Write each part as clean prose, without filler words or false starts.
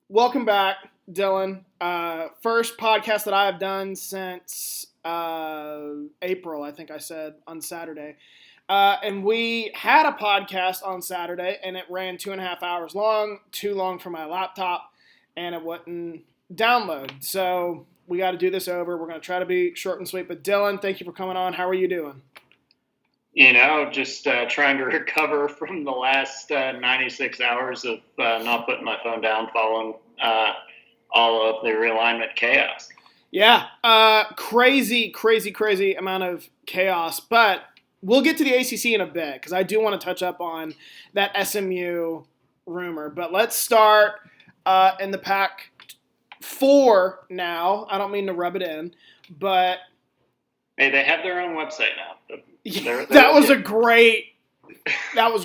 Welcome back, Dylan. First podcast that I have done since April, I think I said, on Saturday. And we had a podcast on Saturday, and it ran 2.5 hours long, too long for my laptop, and it wouldn't download. So we got to do this over. We're going to try to be short and sweet. But Dylan, thank you for coming on. How are you doing? Just trying to recover from the last 96 hours of not putting my phone down following all of the realignment chaos. Yeah, crazy amount of chaos. But we'll get to the ACC in a bit because I do want to touch up on that SMU rumor. But let's start in the Pac-4 now. I don't mean to rub it in, but hey, they have their own wwebsite now. That was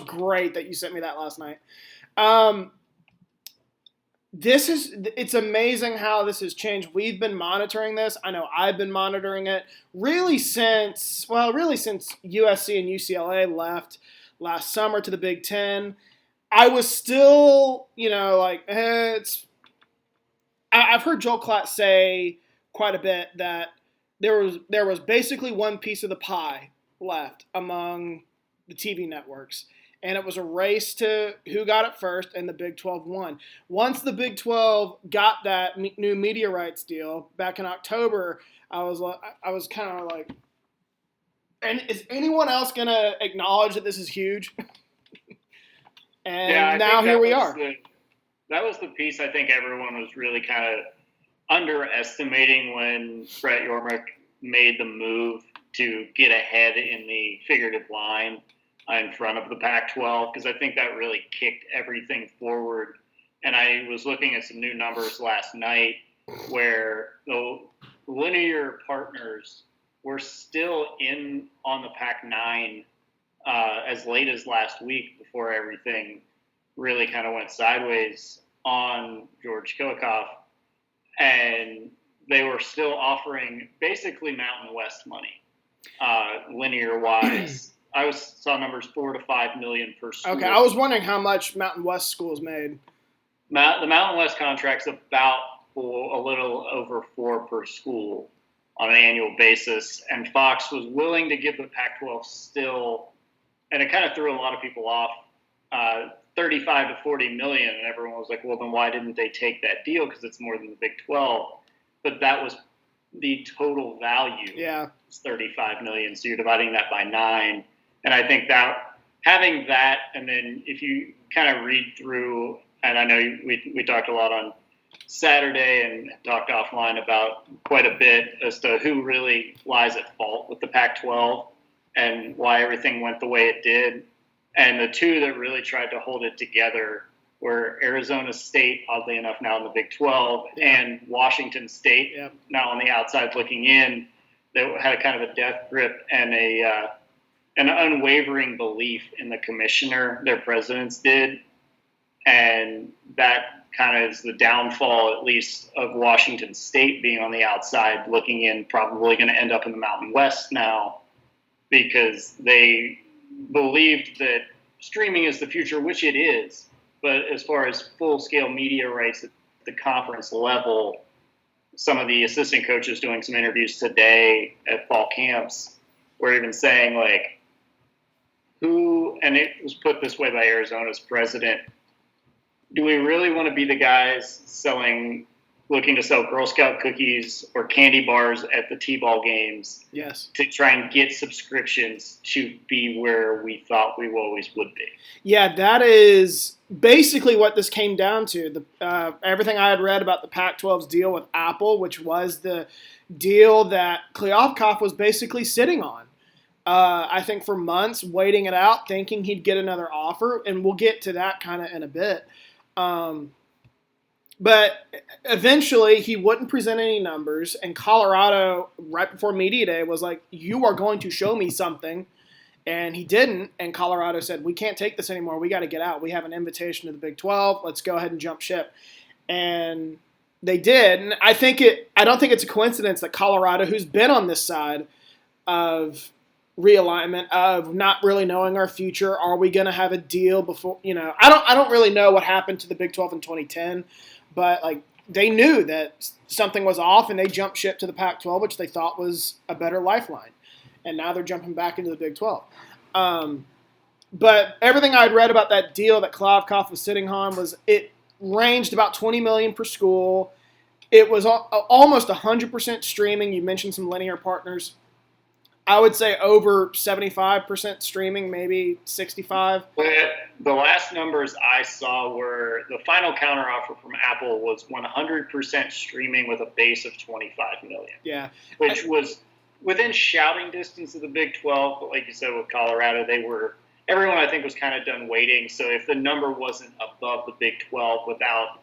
great that you sent me that last night. It's amazing how this has changed. We've been monitoring this. I know I've been monitoring it really since USC and UCLA left last summer to the Big Ten. I was still, I've heard Joel Klatt say quite a bit that there was basically one piece of the pie left among the TV networks, and it was a race to who got it first, and the Big 12 won. Once the Big 12 got that new media rights deal back in October, I was kind of like, and is anyone else going to acknowledge that this is huge? And now here we are. That was the piece I think everyone was really kind of underestimating when Brett Yormark made the move to get ahead in the figurative line in front of the Pac-12, because I think that really kicked everything forward. And I was looking at some new numbers last night where the linear partners were still in on the Pac-9 as late as last week before everything really kind of went sideways on George Killakoff. And they were still offering basically Mountain West money, linear wise. I saw numbers $4 to $5 million per school. Okay, I was wondering how much Mountain West schools made. The Mountain West contract's about a little over $4 per school on an annual basis, and Fox was willing to give the Pac-12 still, and it kind of threw a lot of people off, 35 to 40 million, and everyone was like, well, then why didn't they take that deal? Because it's more than the Big 12. But that was the total value. Yeah. It's 35 million, so you're dividing that by 9. And I think that having that, and then if you kind of read through, and I know we talked a lot on Saturday and talked offline about quite a bit as to who really lies at fault with the Pac-12 and why everything went the way it did. And the two that really tried to hold it together were Arizona State, oddly enough, now in the Big 12, and Washington State, now on the outside looking in. They had a kind of a death grip and an unwavering belief in the commissioner, their presidents did. And that kind of is the downfall, at least, of Washington State being on the outside looking in, probably going to end up in the Mountain West now, because they believed that streaming is the future, which it is. But as far as full-scale media rights at the conference level, some of the assistant coaches doing some interviews today at fall camps were even saying, like, who, and it was put this way by Arizona's president, do we really want to be the guys looking to sell Girl Scout cookies or candy bars at the T-ball games? Yes. To try and get subscriptions to be where we thought we always would be. Yeah, that is basically what this came down to. Everything I had read about the Pac-12's deal with Apple, which was the deal that Kliavkoff was basically sitting on. I think for months, waiting it out, thinking he'd get another offer, and we'll get to that kind of in a bit. But eventually, he wouldn't present any numbers, and Colorado, right before Media Day, was like, you are going to show me something, and he didn't, and Colorado said, we can't take this anymore, we got to get out, we have an invitation to the Big 12, let's go ahead and jump ship. And they did, and I don't think it's a coincidence that Colorado, who's been on this side of realignment of not really knowing our future. Are we going to have a deal before? I don't really know what happened to the Big 12 in 2010, but like they knew that something was off, and they jumped ship to the Pac-12, which they thought was a better lifeline, and now they're jumping back into the Big 12. But everything I'd read about that deal that Klavkov was sitting on was it ranged about $20 million per school. It was almost 100% streaming. You mentioned some linear partners. I would say over 75% streaming, maybe 65. But the last numbers I saw were the final counteroffer from Apple was 100% streaming with a base of 25 million. Yeah, which was within shouting distance of the Big 12. But like you said, with Colorado, everyone I think was kind of done waiting. So if the number wasn't above the Big 12 without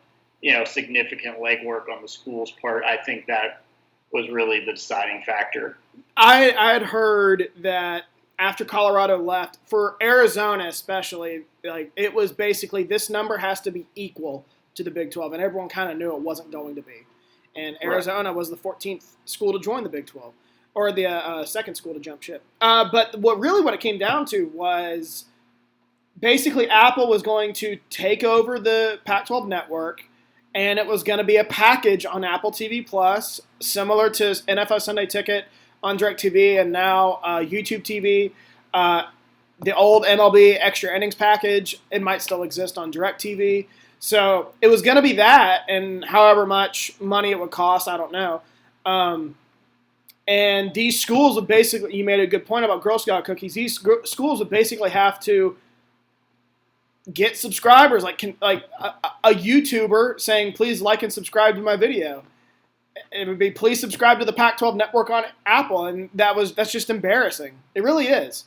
significant legwork on the school's part, I think that was really the deciding factor. I had heard that after Colorado left, for Arizona especially, like it was basically this number has to be equal to the Big 12, and everyone kind of knew it wasn't going to be. And Arizona was the 14th school to join the Big 12, or the second school to jump ship. But what it came down to was basically Apple was going to take over the Pac-12 network, and it was going to be a package on Apple TV Plus, similar to NFL Sunday Ticket on DirecTV and now YouTube TV. The old MLB Extra Innings package, it might still exist on DirecTV. So it was going to be that, and however much money it would cost, I don't know. And these schools would basically, you made a good point about Girl Scout cookies, these schools would basically have to get subscribers, like a YouTuber saying, please like and subscribe to my video. It would be, please subscribe to the Pac-12 network on Apple, and that's just embarrassing. It really is.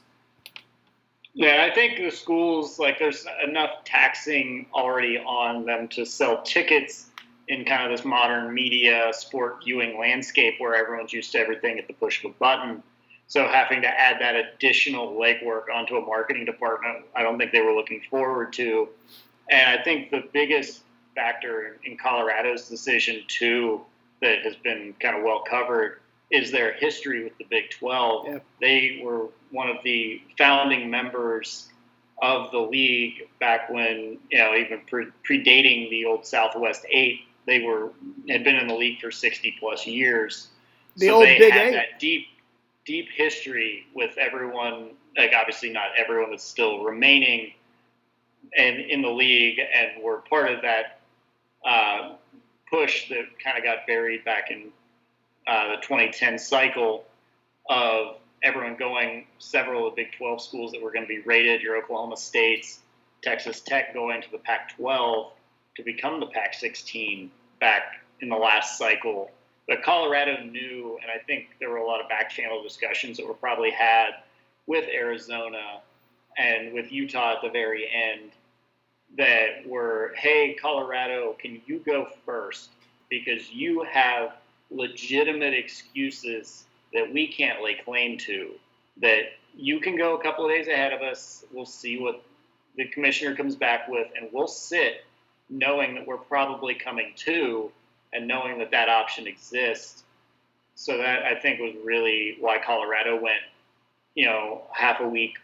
Yeah, I think the schools, like, there's enough taxing already on them to sell tickets in kind of this modern media sport viewing landscape where everyone's used to everything at the push of a button. So having to add that additional legwork onto a marketing department, I don't think they were looking forward to. And I think the biggest factor in Colorado's decision, too, that has been kind of well covered is their history with the Big 12. Yep. They were one of the founding members of the league back when, even predating the old Southwest 8, they had been in the league for 60 plus years. The old Big 8. That deep history with everyone, like obviously not everyone that's still remaining and in the league, and were part of that push that kind of got buried back in the 2010 cycle of everyone going, several of the Big 12 schools that were going to be rated, your Oklahoma States, Texas Tech going to the Pac-12 to become the Pac-16 back in the last cycle. But Colorado knew, and I think there were a lot of back-channel discussions that were probably had with Arizona and with Utah at the very end that were, hey, Colorado, can you go first? Because you have legitimate excuses that we can't lay claim to, that you can go a couple of days ahead of us. We'll see what the commissioner comes back with, and we'll sit knowing that we're probably coming too, and knowing that that option exists. So that, I think, was really why Colorado went, half a week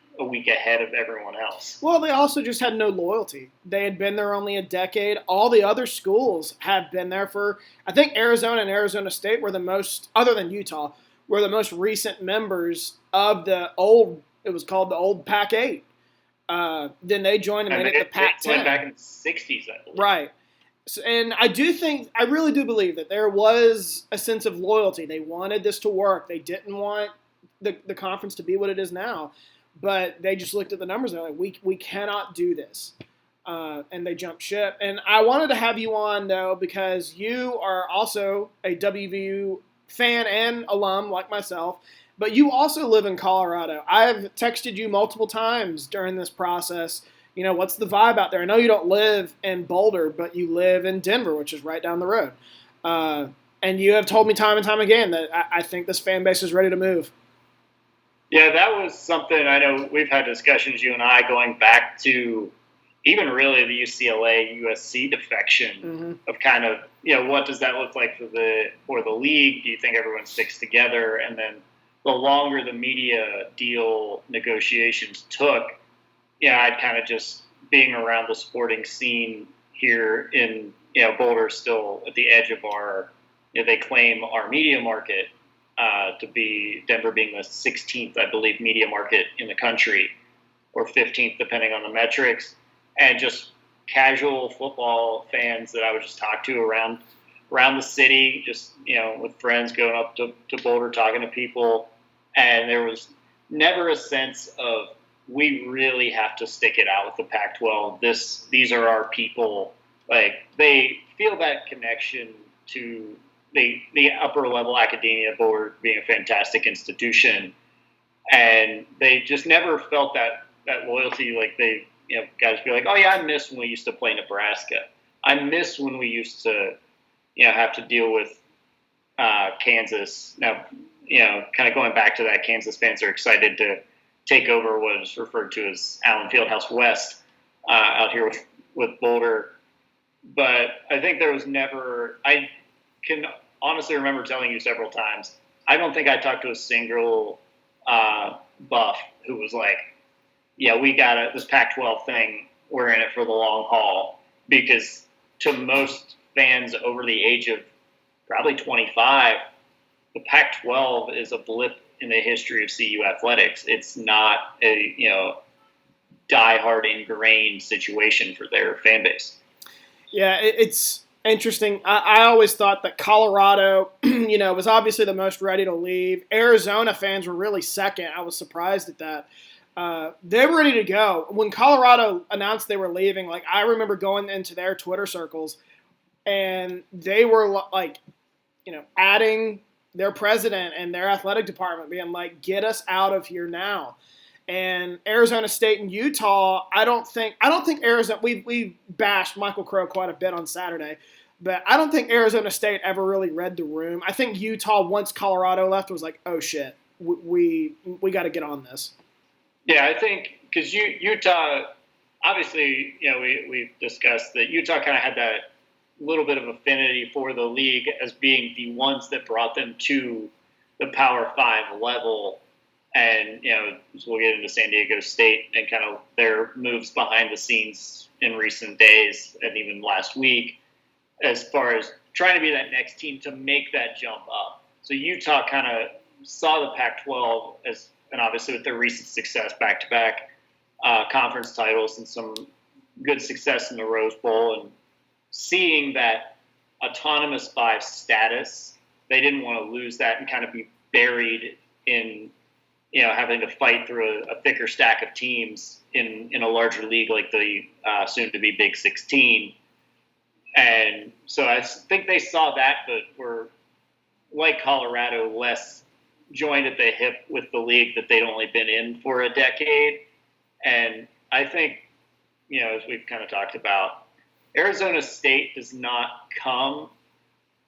ahead of everyone else. Well, they also just had no loyalty. They had been there only a decade. All the other schools have been there for, I think Arizona and Arizona State were the most, other than Utah, were the most recent members of the old, it was called the old Pac-8. Then they joined and made it the Pac-10. Went back in the 60s, I believe. Right. So, and I really do believe that there was a sense of loyalty. They wanted this to work. They didn't want the conference to be what it is now. But they just looked at the numbers and they're like, we cannot do this. And they jumped ship. And I wanted to have you on, though, because you are also a WVU fan and alum like myself. But you also live in Colorado. I've texted you multiple times during this process. What's the vibe out there? I know you don't live in Boulder, but you live in Denver, which is right down the road. And you have told me time and time again that I think this fan base is ready to move. Yeah, that was something I know we've had discussions, you and I, going back to even really the UCLA USC defection of kind of, what does that look like for the league? Do you think everyone sticks together? And then the longer the media deal negotiations took, I'd kind of just being around the sporting scene here in Boulder, still at the edge of our. They claim our media market to be Denver being the 16th, I believe, media market in the country, or 15th, depending on the metrics, and just casual football fans that I would just talk to around the city, just with friends going up to Boulder, talking to people, and there was never a sense of we really have to stick it out with the Pac-12. These are our people. Like, they feel that connection to the upper level academia, Boulder being a fantastic institution, and they just never felt that loyalty. Like, they guys be like, oh yeah, I miss when we used to play Nebraska. I miss when we used to have to deal with Kansas. Now, kind of going back to that, Kansas fans are excited to take over what is referred to as Allen Fieldhouse West out here with Boulder. But I think there was never – I can honestly remember telling you several times, I don't think I talked to a single buff who was like, yeah, we got this Pac-12 thing, we're in it for the long haul. Because to most fans over the age of probably 25, the Pac-12 is a blip in the history of CU athletics. It's not a die-hard ingrained situation for their fan base. Yeah, it's interesting. I always thought that Colorado, was obviously the most ready to leave. Arizona fans were really second. I was surprised at that. They were ready to go. When Colorado announced they were leaving, like, I remember going into their Twitter circles, and they were like, adding their president and their athletic department, being like, get us out of here now. And Arizona State and Utah, I don't think Arizona. We bashed Michael Crow quite a bit on Saturday, but I don't think Arizona State ever really read the room. I think Utah, once Colorado left, was like, oh shit, we got to get on this. Yeah, I think because Utah, obviously, we've discussed that Utah kind of had that little bit of affinity for the league as being the ones that brought them to the Power 5 level. And, we'll get into San Diego State and kind of their moves behind the scenes in recent days and even last week as far as trying to be that next team to make that jump up. So Utah kind of saw the Pac-12 as, and obviously with their recent success, back-to-back conference titles and some good success in the Rose Bowl, and seeing that autonomous 5 status, they didn't want to lose that and kind of be buried in having to fight through a thicker stack of teams in a larger league like the soon-to-be Big 16. And so I think they saw that, but were, like Colorado, less joined at the hip with the league that they'd only been in for a decade. And I think, as we've kind of talked about, Arizona State does not come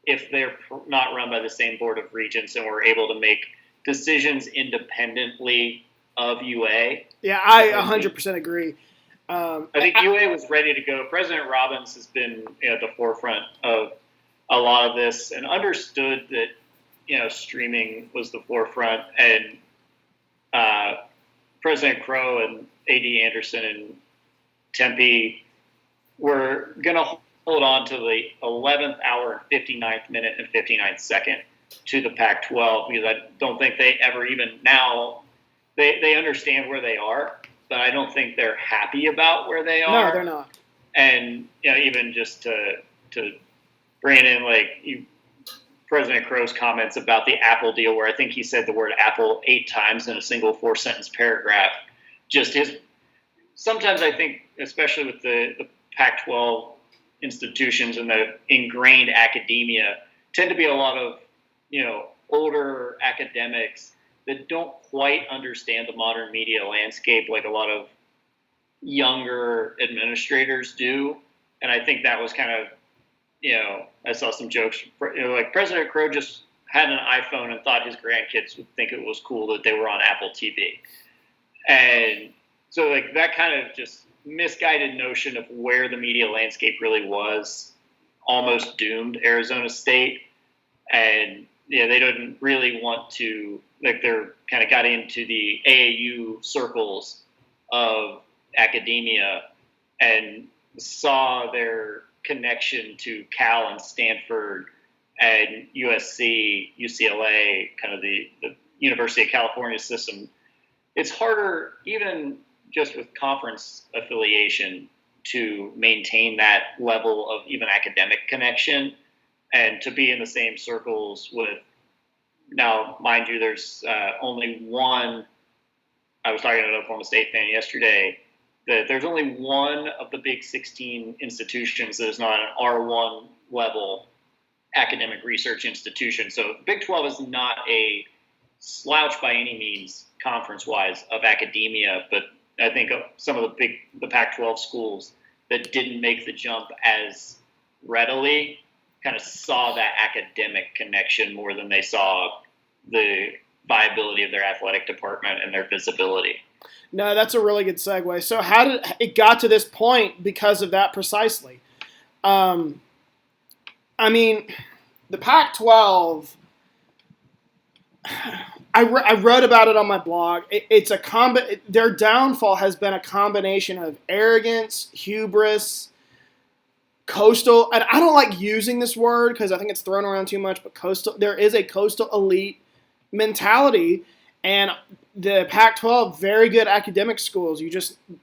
if they're not run by the same board of regents and we're able to make decisions independently of UA. Yeah, I 100% agree. I think UA was ready to go. President Robbins has been at the forefront of a lot of this and understood that, streaming was the forefront. And President Crow and A.D. Anderson and Tempe were going to hold on to the 11th hour, 59th minute, and 59th second to the Pac-12, because I don't think they ever even now they understand where they are, but I don't think they're happy about where they are. No, they're not. And even just to bring it in, President Crow's comments about the Apple deal, where I think he said the word Apple 8 times in a single 4-sentence paragraph. Just sometimes I think, especially with the Pac-12 institutions and the ingrained academia, tend to be a lot of older academics that don't quite understand the modern media landscape like a lot of younger administrators do. And I think that was kind of, I saw some jokes, like President Crow just had an iPhone and thought his grandkids would think it was cool that they were on Apple TV. And so that kind of just misguided notion of where the media landscape really was almost doomed Arizona State. And they didn't really want to, like, they're kind of got into the AAU circles of academia and saw their connection to Cal and Stanford and USC, UCLA, kind of the University of California system. It's harder, even just with conference affiliation, to maintain that level of even academic connection and to be in the same circles with. Now, mind you, there's only one. I was talking to an Oklahoma State fan yesterday that there's only one of the Big 16 institutions that is not an R1 level academic research institution. So Big 12 is not a slouch by any means conference-wise of academia, but I think some of the Pac-12 schools that didn't make the jump as readily kind of saw that academic connection more than they saw the viability of their athletic department and their visibility. No, that's a really good segue. So how did it got to this point because of that precisely? I mean, the Pac-12, I wrote about it on my blog. It's a their downfall has been a combination of arrogance, hubris, coastal, and I don't like using this word because I think it's thrown around too much, but coastal, there is a coastal elite mentality, and the Pac-12, very good academic schools.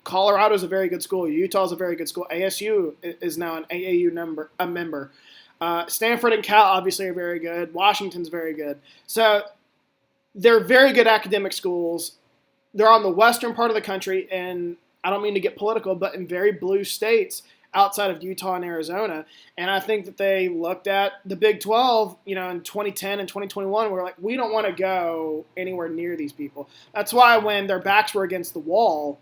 Colorado's a very good school. Utah's a very good school. ASU is now an AAU member. Stanford and Cal obviously are very good. Washington's very good. So they're very good academic schools. They're on the western part of the country, and I don't mean to get political, but in very blue states outside of Utah and Arizona. And I think that they looked at the Big 12, in 2010 and 2021, we're like, we don't want to go anywhere near these people. That's why when their backs were against the wall,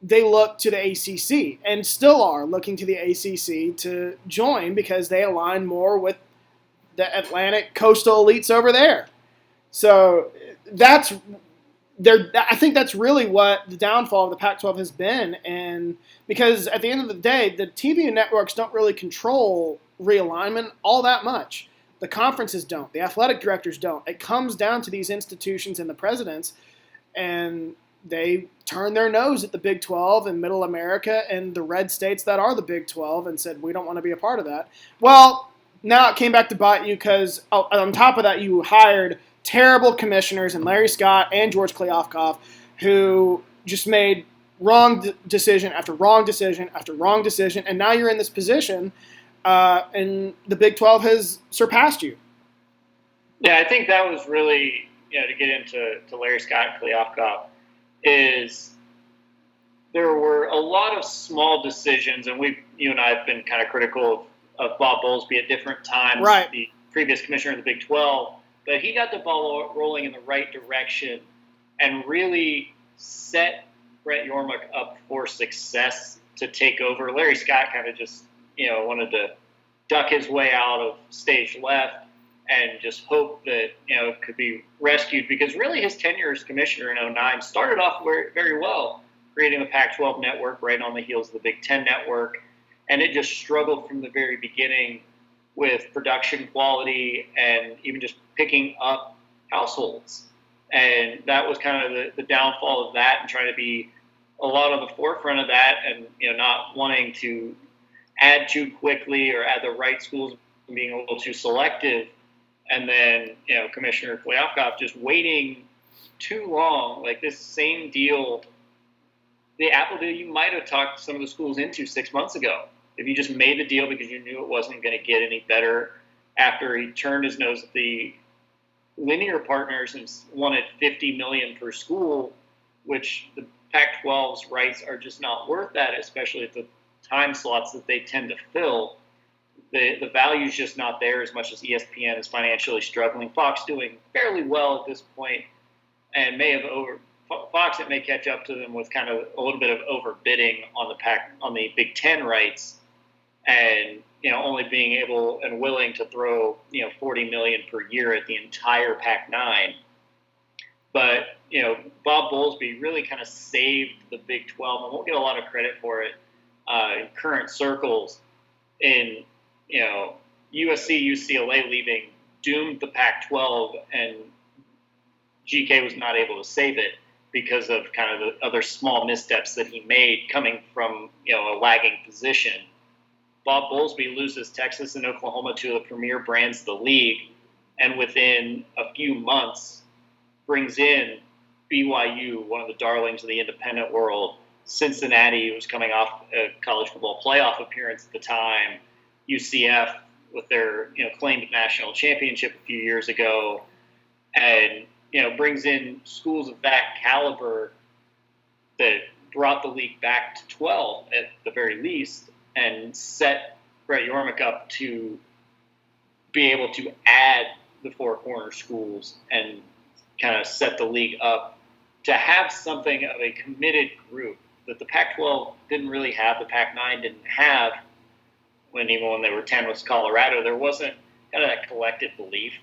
they looked to the ACC and still are looking to the ACC to join because they align more with the Atlantic coastal elites over there. So I think that's really what the downfall of the Pac-12 has been, and because at the end of the day, the TV networks don't really control realignment all that much. The conferences don't. The athletic directors don't. It comes down to these institutions and the presidents, and they turned their nose at the Big 12 and Middle America and the red states that are the Big 12 and said, we don't want to be a part of that. Well, now it came back to bite you because on top of that, you hired terrible commissioners and Larry Scott and George Kliavkoff, who just made wrong decision after wrong decision after wrong decision, and now you're in this position, and the Big 12 has surpassed you. Yeah, I think that was really, to get into Larry Scott and Kliavkoff, is there were a lot of small decisions, and you and I have been kind of critical of Bob Bowlesby at different times, right. The previous commissioner of the Big 12. But he got the ball rolling in the right direction and really set Brett Yormark up for success to take over. Larry Scott kind of just, wanted to duck his way out of stage left and just hope that, it could be rescued, because really his tenure as commissioner in 2009 started off very, very well, creating the Pac-12 network right on the heels of the Big Ten network. And it just struggled from the very beginning with production quality and even just picking up households. And that was kind of the downfall of that, and trying to be a lot on the forefront of that, and not wanting to add too quickly or add the right schools, and being a little too selective. And then, Commissioner Kliavkoff just waiting too long. Like this same deal, the Apple deal, you might have talked some of the schools into 6 months ago. If you just made the deal because you knew it wasn't going to get any better, after he turned his nose at the linear partners and wanted $50 million per school, which the Pac-12's rights are just not worth that, especially at the time slots that they tend to fill. The value's just not there as much as ESPN is financially struggling. Fox doing fairly well at this point, and Fox, it may catch up to them with kind of a little bit of overbidding on the Big Ten rights. And only being able and willing to throw $40 million per year at the entire Pac-9, but Bob Bowlesby really kind of saved the Big 12, and won't get a lot of credit for it in current circles. In USC, UCLA leaving doomed the Pac-12, and GK was not able to save it because of kind of the other small missteps that he made coming from a lagging position. Bob Bowlesby loses Texas and Oklahoma to the premier brands of the league, and within a few months brings in BYU, one of the darlings of the independent world. Cincinnati was coming off a college football playoff appearance at the time. UCF with their claimed national championship a few years ago, and brings in schools of that caliber that brought the league back to 12 at the very least, and set Brett Yormark up to be able to add the Four Corner schools and kind of set the league up to have something of a committed group that the Pac-12 didn't really have, the Pac-9 didn't have even when they were 10 with Colorado. There wasn't kind of that collective belief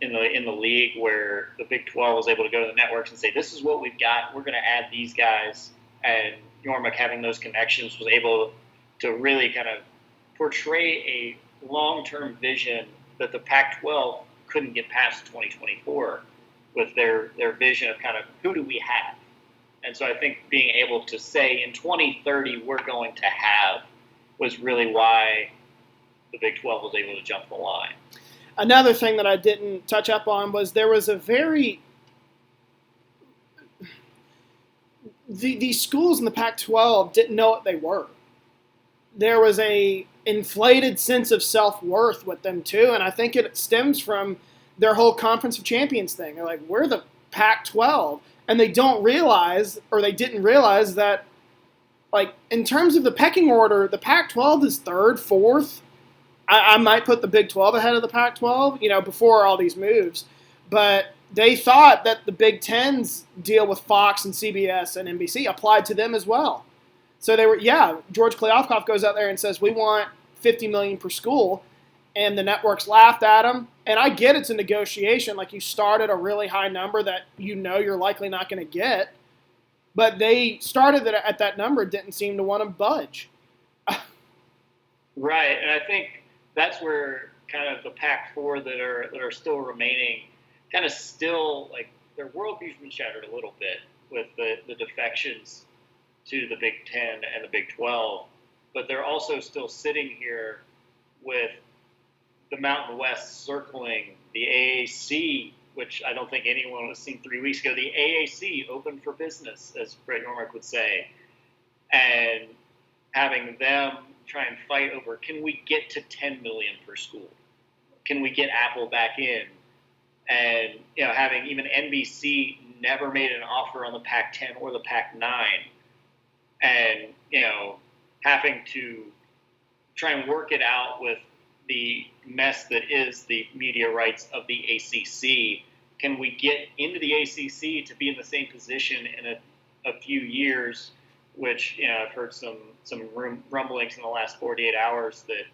in the league where the Big 12 was able to go to the networks and say, this is what we've got, we're going to add these guys. And Yormark, having those connections, was able to really kind of portray a long-term vision that the Pac-12 couldn't get past 2024 with their vision of kind of who do we have. And so I think being able to say in 2030 we're going to have was really why the Big 12 was able to jump the line. Another thing that I didn't touch up on was there was a these schools in the Pac-12 didn't know what they were. There was a inflated sense of self-worth with them too, and I think it stems from their whole Conference of Champions thing. They're like, we're the Pac-12, and they don't realize, or they didn't realize that, like, in terms of the pecking order, the Pac-12 is third, fourth. I might put the Big 12 ahead of the Pac-12, before all these moves. But they thought that the Big Ten's deal with Fox and CBS and NBC applied to them as well. So they were, George Kliavkoff goes out there and says, we want $50 million per school. And the networks laughed at him. And I get it's a negotiation. Like, you start at a really high number that you're likely not going to get. But they started at that number, didn't seem to want to budge. Right, and I think that's where kind of the Pac-4 that are still remaining, kind of still, like, their worldview's been shattered a little bit with the defections to the Big 10 and the Big 12, but they're also still sitting here with the Mountain West circling the AAC, which I don't think anyone was seen 3 weeks ago. The AAC open for business, as Brett Yormark would say, and having them try and fight over, can we get to $10 million per school? Can we get Apple back in? And having even NBC never made an offer on the Pac-10 or the Pac-9, and having to try and work it out with the mess that is the media rights of the ACC. Can we get into the ACC to be in the same position in a few years? Which I've heard some rumblings in the last 48 hours that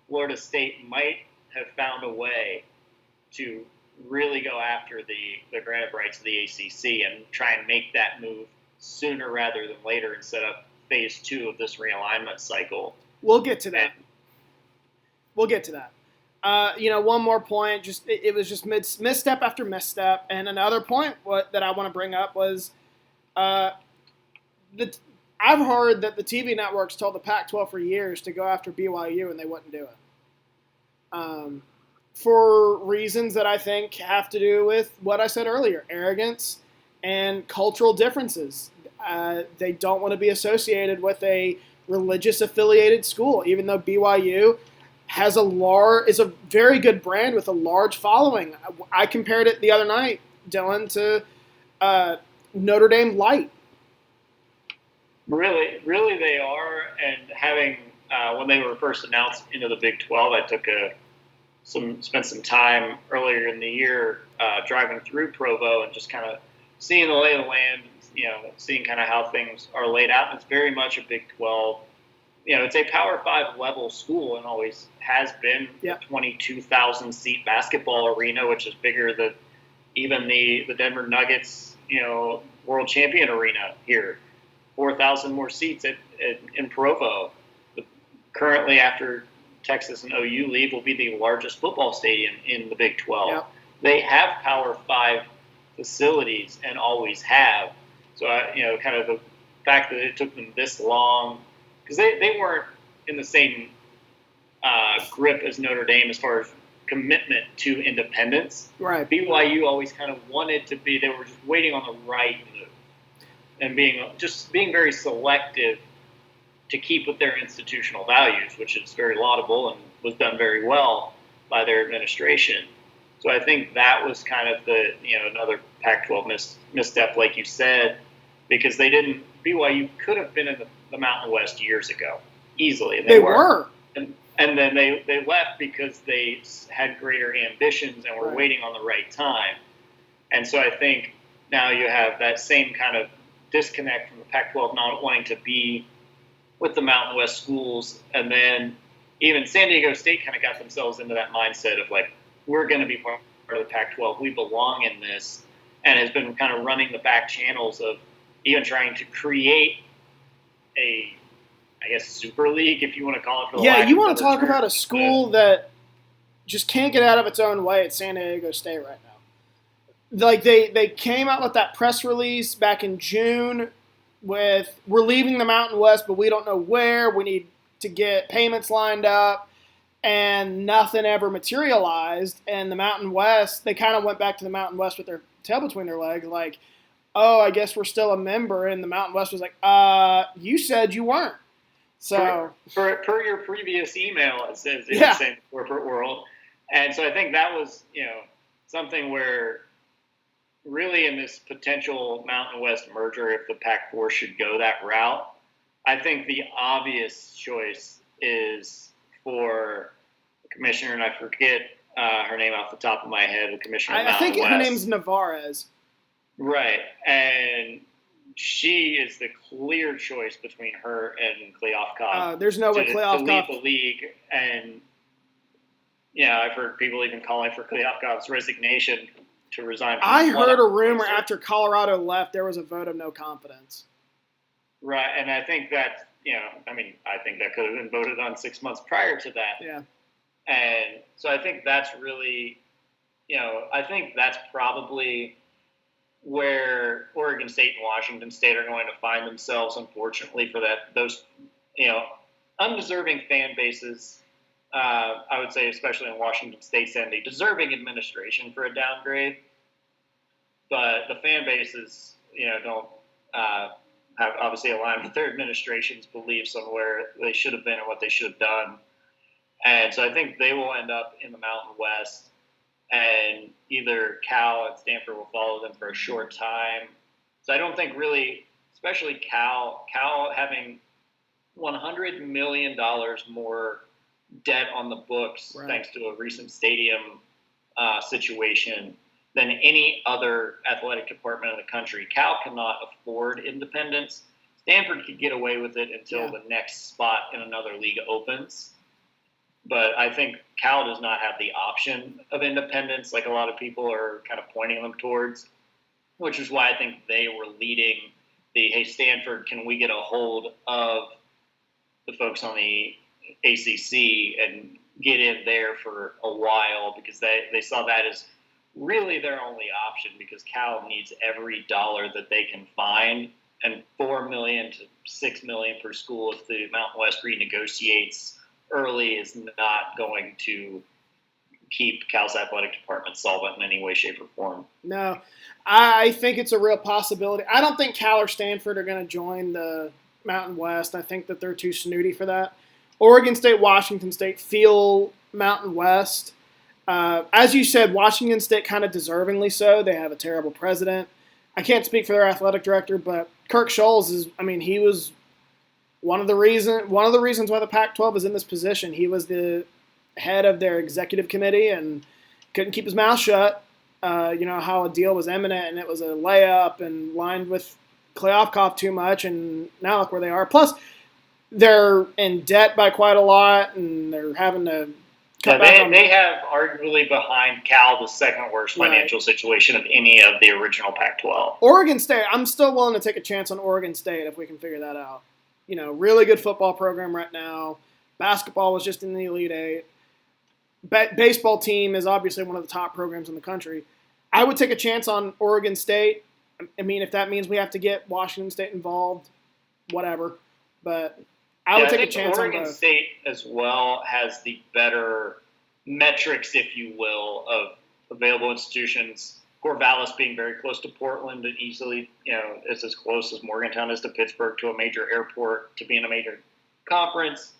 Florida State might have found a way to really go after the grant of rights of the ACC and try and make that move sooner rather than later and set up phase 2 of this realignment cycle. We'll get to that. One more point. It was just misstep after misstep. And another point that I want to bring up was I've heard that the TV networks told the Pac-12 for years to go after BYU, and they wouldn't do it. For reasons that I think have to do with what I said earlier, arrogance and cultural differences. They don't want to be associated with a religious affiliated school, even though BYU is a very good brand with a large following. I compared it the other night, Dylan, to Notre Dame Light. Really, they are. And having when they were first announced into the Big 12, I spent some time earlier in the year driving through Provo and just kind of seeing the lay of the land, seeing kind of how things are laid out. And it's very much a Big 12. It's a Power 5 level school and always has been. Yep. A 22,000 seat basketball arena, which is bigger than even the Denver Nuggets, world champion arena here. 4,000 more seats in Provo. Currently, after Texas and OU leave, will be the largest football stadium in the Big 12. Yep. They have Power 5 facilities and always have. So, kind of the fact that it took them this long, because they weren't in the same grip as Notre Dame as far as commitment to independence. Right. BYU always kind of wanted to be, they were just waiting on the right move and being very selective to keep with their institutional values, which is very laudable and was done very well by their administration. So I think that was kind of the, another Pac-12 misstep, like you said, because BYU could have been in the Mountain West years ago, easily. And they were. And then they left because they had greater ambitions and were waiting on the right time. And so I think now you have that same kind of disconnect from the Pac-12 not wanting to be with the Mountain West schools. And then even San Diego State kind of got themselves into that mindset of like, we're going to be part of the Pac-12. We belong in this, and has been kind of running the back channels of even trying to create a, I guess, super league, if you want to call it. You want to talk about a school that just can't get out of its own way at San Diego State right now. Like they came out with that press release back in June with, we're leaving the Mountain West, but we don't know where. We need to get payments lined up, and nothing ever materialized. And the Mountain West, they kind of went back to the Mountain West with their tail between their legs, like, oh, I guess we're still a member. And the Mountain West was like, you said you weren't. So per your previous email, it says in the same corporate world. And so I think that was, something where really in this potential Mountain West merger, if the Pac-4 should go that route, I think the obvious choice is for the commissioner, and I forget her name off the top of my head, the commissioner of Mountain West. I think her name's Navarez. Right. And she is the clear choice between her and Kleofkoff. There's no way Kleofkoff to leave the league. And, I've heard people even calling for Kleofkoff's resignation to resign. I heard a rumor after Colorado left, there was a vote of no confidence. Right. And I think that, I think that could have been voted on 6 months prior to that. Yeah. And so I think that's really, I think that's probably where Oregon State and Washington State are going to find themselves, unfortunately, for those undeserving fan bases. I would say, especially in Washington State's end, a deserving administration for a downgrade, but the fan bases, don't have obviously aligned with their administration's beliefs on where they should have been and what they should have done. And so I think they will end up in the Mountain West. And either Cal and Stanford will follow them for a short time. So I don't think really, especially Cal having $100 million more debt on the books, thanks to a recent stadium situation, than any other athletic department in the country. Cal cannot afford independence. Stanford could get away with it until the next spot in another league opens. But I think Cal does not have the option of independence like a lot of people are kind of pointing them towards, which is why I think they were leading the, hey, Stanford, can we get a hold of the folks on the ACC and get in there for a while, because they saw that as really their only option, because Cal needs every dollar that they can find, and $4 million to $6 million per school if the Mountain West renegotiates early is not going to keep Cal's athletic department solvent in any way, shape, or form. No, I think it's a real possibility. I don't think Cal or Stanford are going to join the Mountain West. I think that they're too snooty for that. Oregon State, Washington State feel Mountain West. As you said, Washington State kind of deservingly so. They have a terrible president. I can't speak for their athletic director, but Kirk Scholes he was one of the reasons why the Pac-12 is in this position. He was the head of their executive committee and couldn't keep his mouth shut. How a deal was imminent and it was a layup and lined with Kleofkoff too much, and now look where they are. Plus, they're in debt by quite a lot, and they're having to cut back on. They have arguably behind Cal the second worst financial situation of any of the original Pac-12. Oregon State, I'm still willing to take a chance on Oregon State if we can figure that out. Really good football program right now. Basketball was just in the Elite Eight. Baseball team is obviously one of the top programs in the country. I would take a chance on Oregon State. I mean, if that means we have to get Washington State involved, whatever. But I would take a chance Oregon on both. State as well has the better metrics, if you will, of available institutions. Corvallis being very close to Portland and easily, is as close as Morgantown is to Pittsburgh, to a major airport, to be in a major conference.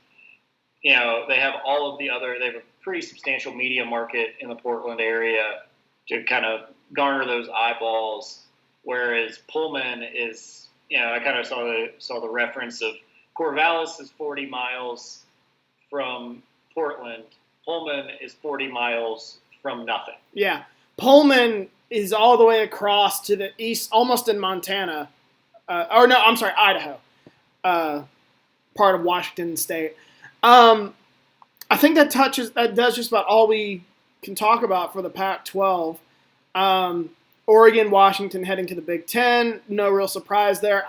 They have all of the other. They have a pretty substantial media market in the Portland area to kind of garner those eyeballs. Whereas Pullman is, I kind of saw the reference of Corvallis is 40 miles from Portland. Pullman is 40 miles from nothing. Yeah. Pullman is all the way across to the east, almost in Montana. Idaho. Part of Washington State. I think that does just about all we can talk about for the Pac-12. Oregon, Washington heading to the Big Ten. No real surprise there.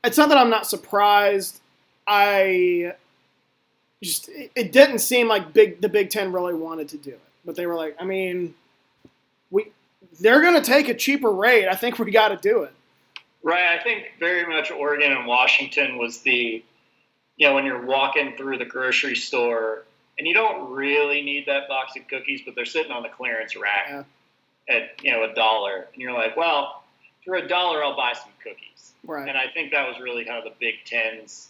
It's not that I'm not surprised. It didn't seem like the Big Ten really wanted to do it. But they were like, I mean, they're going to take a cheaper rate. I think we got to do it. Right. I think very much Oregon and Washington was the, when you're walking through the grocery store and you don't really need that box of cookies, but they're sitting on the clearance rack at, $1. And you're like, well, for $1, I'll buy some cookies. Right. And I think that was really kind of the Big Ten's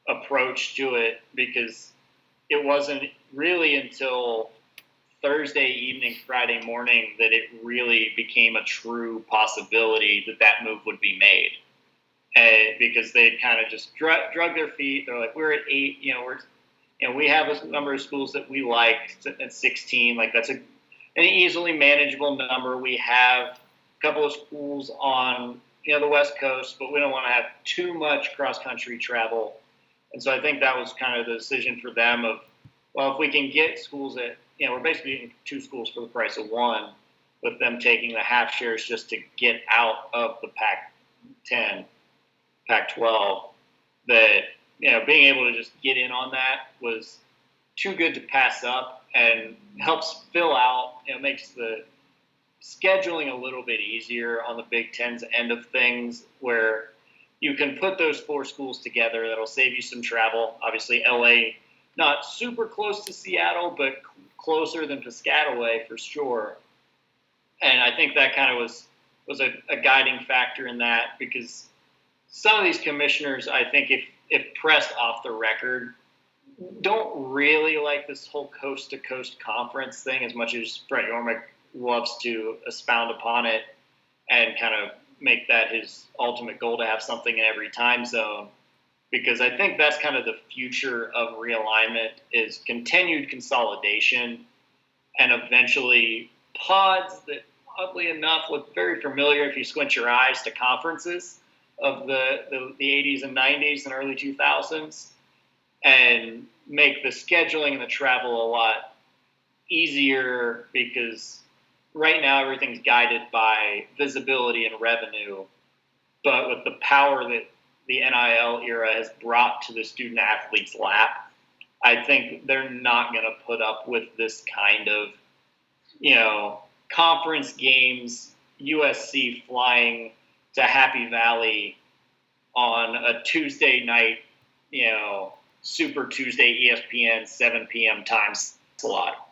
approach to it, because it wasn't really until Thursday evening, Friday morning that it really became a true possibility that move would be made. Because they'd kind of just drug their feet. They're like, we're at 8, we have a number of schools that we like at 16. Like, that's an easily manageable number. We have a couple of schools on, the West Coast, but we don't want to have too much cross-country travel. And so I think that was kind of the decision for them of, well, if we can get schools that, we're basically getting 2 schools for the price of 1, with them taking the half shares just to get out of the Pac-10, Pac-12, that, being able to just get in on that was too good to pass up, and helps fill out, makes the scheduling a little bit easier on the Big Ten's end of things, where you can put those 4 schools together. That'll save you some travel. Obviously, LA, not super close to Seattle, but closer than Piscataway for sure. And I think that kind of was a guiding factor in that, because some of these commissioners, I think, if pressed off the record, don't really like this whole coast-to-coast conference thing as much as Brett Yormark loves to expound upon it and kind of make that his ultimate goal, to have something in every time zone. Because I think that's kind of the future of realignment, is continued consolidation, and eventually pods that, oddly enough, look very familiar if you squint your eyes to conferences of the 80s and 90s and early 2000s, and make the scheduling and the travel a lot easier, because right now everything's guided by visibility and revenue. But with the power that the NIL era has brought to the student athlete's lap, I think they're not going to put up with this kind of, conference games, USC flying to Happy Valley on a Tuesday night, Super Tuesday ESPN 7 p.m. time slot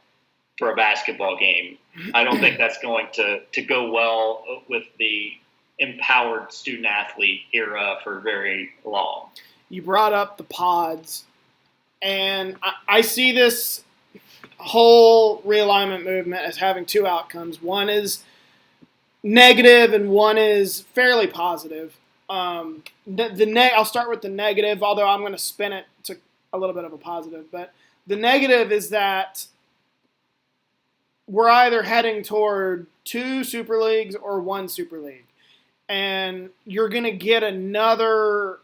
for a basketball game. I don't think that's going to go well with the empowered student athlete era for very long. You brought up the pods, and I see this whole realignment movement as having 2 outcomes. One is negative and one is fairly positive. I'll start with the negative, although I'm going to spin it to a little bit of a positive. But the negative is that we're either heading toward 2 super leagues or 1 super league. And you're going to get another,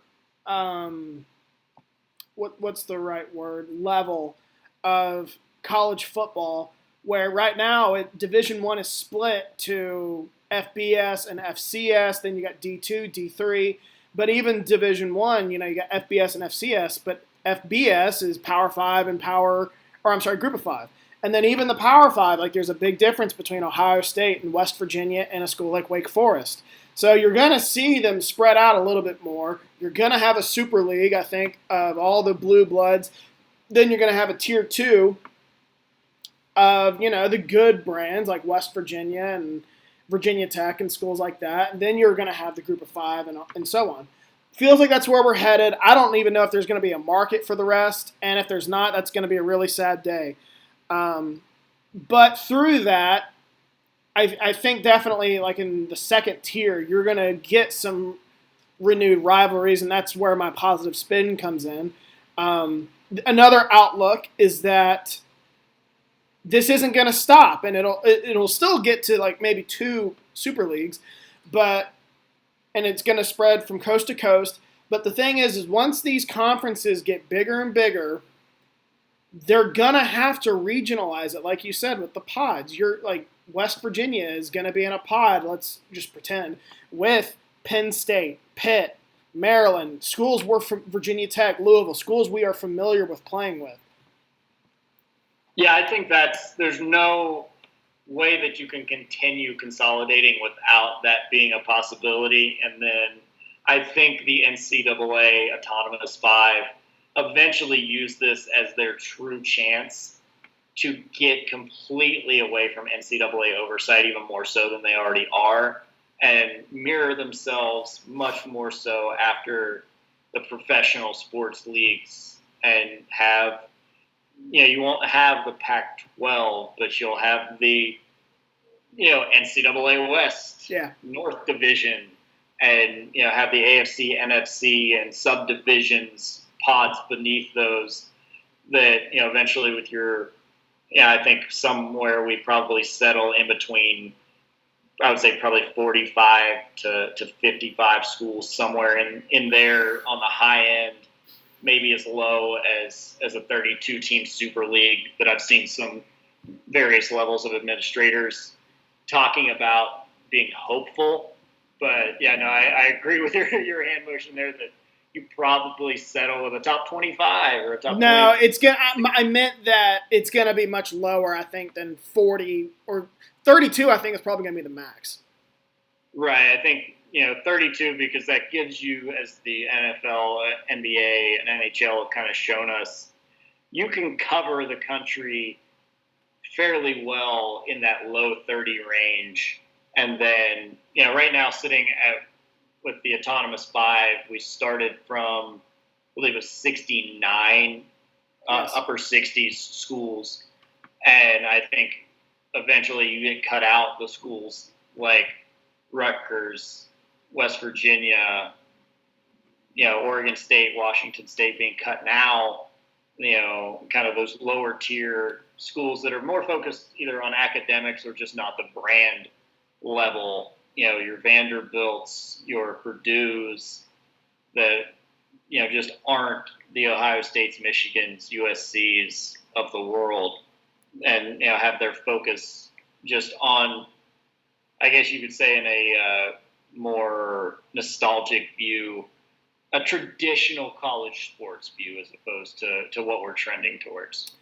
what's the right word, level of college football, where right now Division I is split to FBS and FCS. Then you got D2, D3. But even Division I, you got FBS and FCS. But FBS is Power 5 and Group of 5. And then even the Power 5, like there's a big difference between Ohio State and West Virginia and a school like Wake Forest. So you're going to see them spread out a little bit more. You're going to have a super league, I think, of all the blue bloods. Then you're going to have a tier 2 of, the good brands like West Virginia and Virginia Tech and schools like that. And then you're going to have the Group of 5 and so on. Feels like that's where we're headed. I don't even know if there's going to be a market for the rest. And if there's not, that's going to be a really sad day. But through that, I think definitely like in the second tier, you're going to get some renewed rivalries, and that's where my positive spin comes in. Another outlook is that this isn't going to stop, and it'll still get to like maybe 2 super leagues, and it's going to spread from coast to coast. But the thing is once these conferences get bigger and bigger, they're going to have to regionalize it, like you said, with the pods. You're like West Virginia is going to be in a pod, let's just pretend, with Penn State, Pitt, Maryland, schools we're from Virginia Tech, Louisville, schools we are familiar with playing with. Yeah, I think there's no way that you can continue consolidating without that being a possibility. And then I think the NCAA Autonomous 5 eventually use this as their true chance to get completely away from NCAA oversight, even more so than they already are, and mirror themselves much more so after the professional sports leagues, and have, you won't have the Pac-12, but you'll have the, NCAA West, North Division, and, have the AFC, NFC, and subdivisions, pods beneath those that, eventually with your, I think somewhere we probably settle in between, I would say probably 45 to 55 schools, somewhere in there on the high end, maybe as low as a 32-team Super League that I've seen some various levels of administrators talking about being hopeful. But, I agree with your hand motion there that you probably settle with a top 25 or a top 20. No, I meant that it's gonna be much lower, I think, than 40 or 32. I think is probably gonna be the max. Right. I think 32, because that gives you, as the NFL, NBA, and NHL have kind of shown us, you can cover the country fairly well in that low 30 range, and then right now sitting with the Autonomous 5, we started from, I believe it was 69 upper 60s schools. And I think eventually you get cut out the schools like Rutgers, West Virginia, Oregon State, Washington State being cut now, kind of those lower tier schools that are more focused either on academics or just not the brand level. Your Vanderbilts, your Purdue's, that, just aren't the Ohio States, Michigans, USC's of the world, and, have their focus just on, I guess you could say in a more nostalgic view, a traditional college sports view as opposed to what we're trending towards.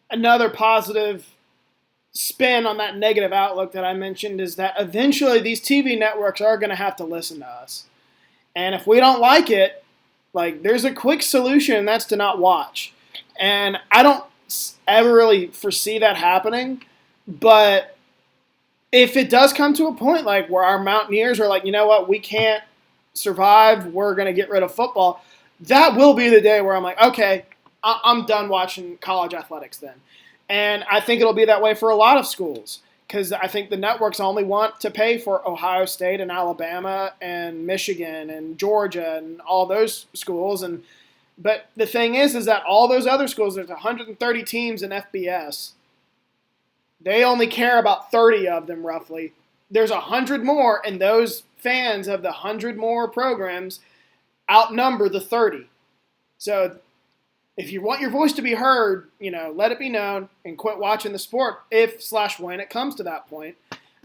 Another positive spin on that negative outlook that I mentioned is that eventually these TV networks are going to have to listen to us. And if we don't like it, like, there's a quick solution, and that's to not watch. And I don't ever really foresee that happening, but if it does come to a point like where our Mountaineers are like, you know what, we can't survive, we're going to get rid of football, that will be the day where I'm like, okay, I'm done watching college athletics then. And I think it'll be that way for a lot of schools, because I think the networks only want to pay for Ohio State and Alabama and Michigan and Georgia and all those schools. But the thing is that all those other schools, there's 130 teams in FBS. They only care about 30 of them roughly. There's 100 more, and those fans of the 100 more programs outnumber the 30. So if you want your voice to be heard, let it be known and quit watching the sport if/when it comes to that point.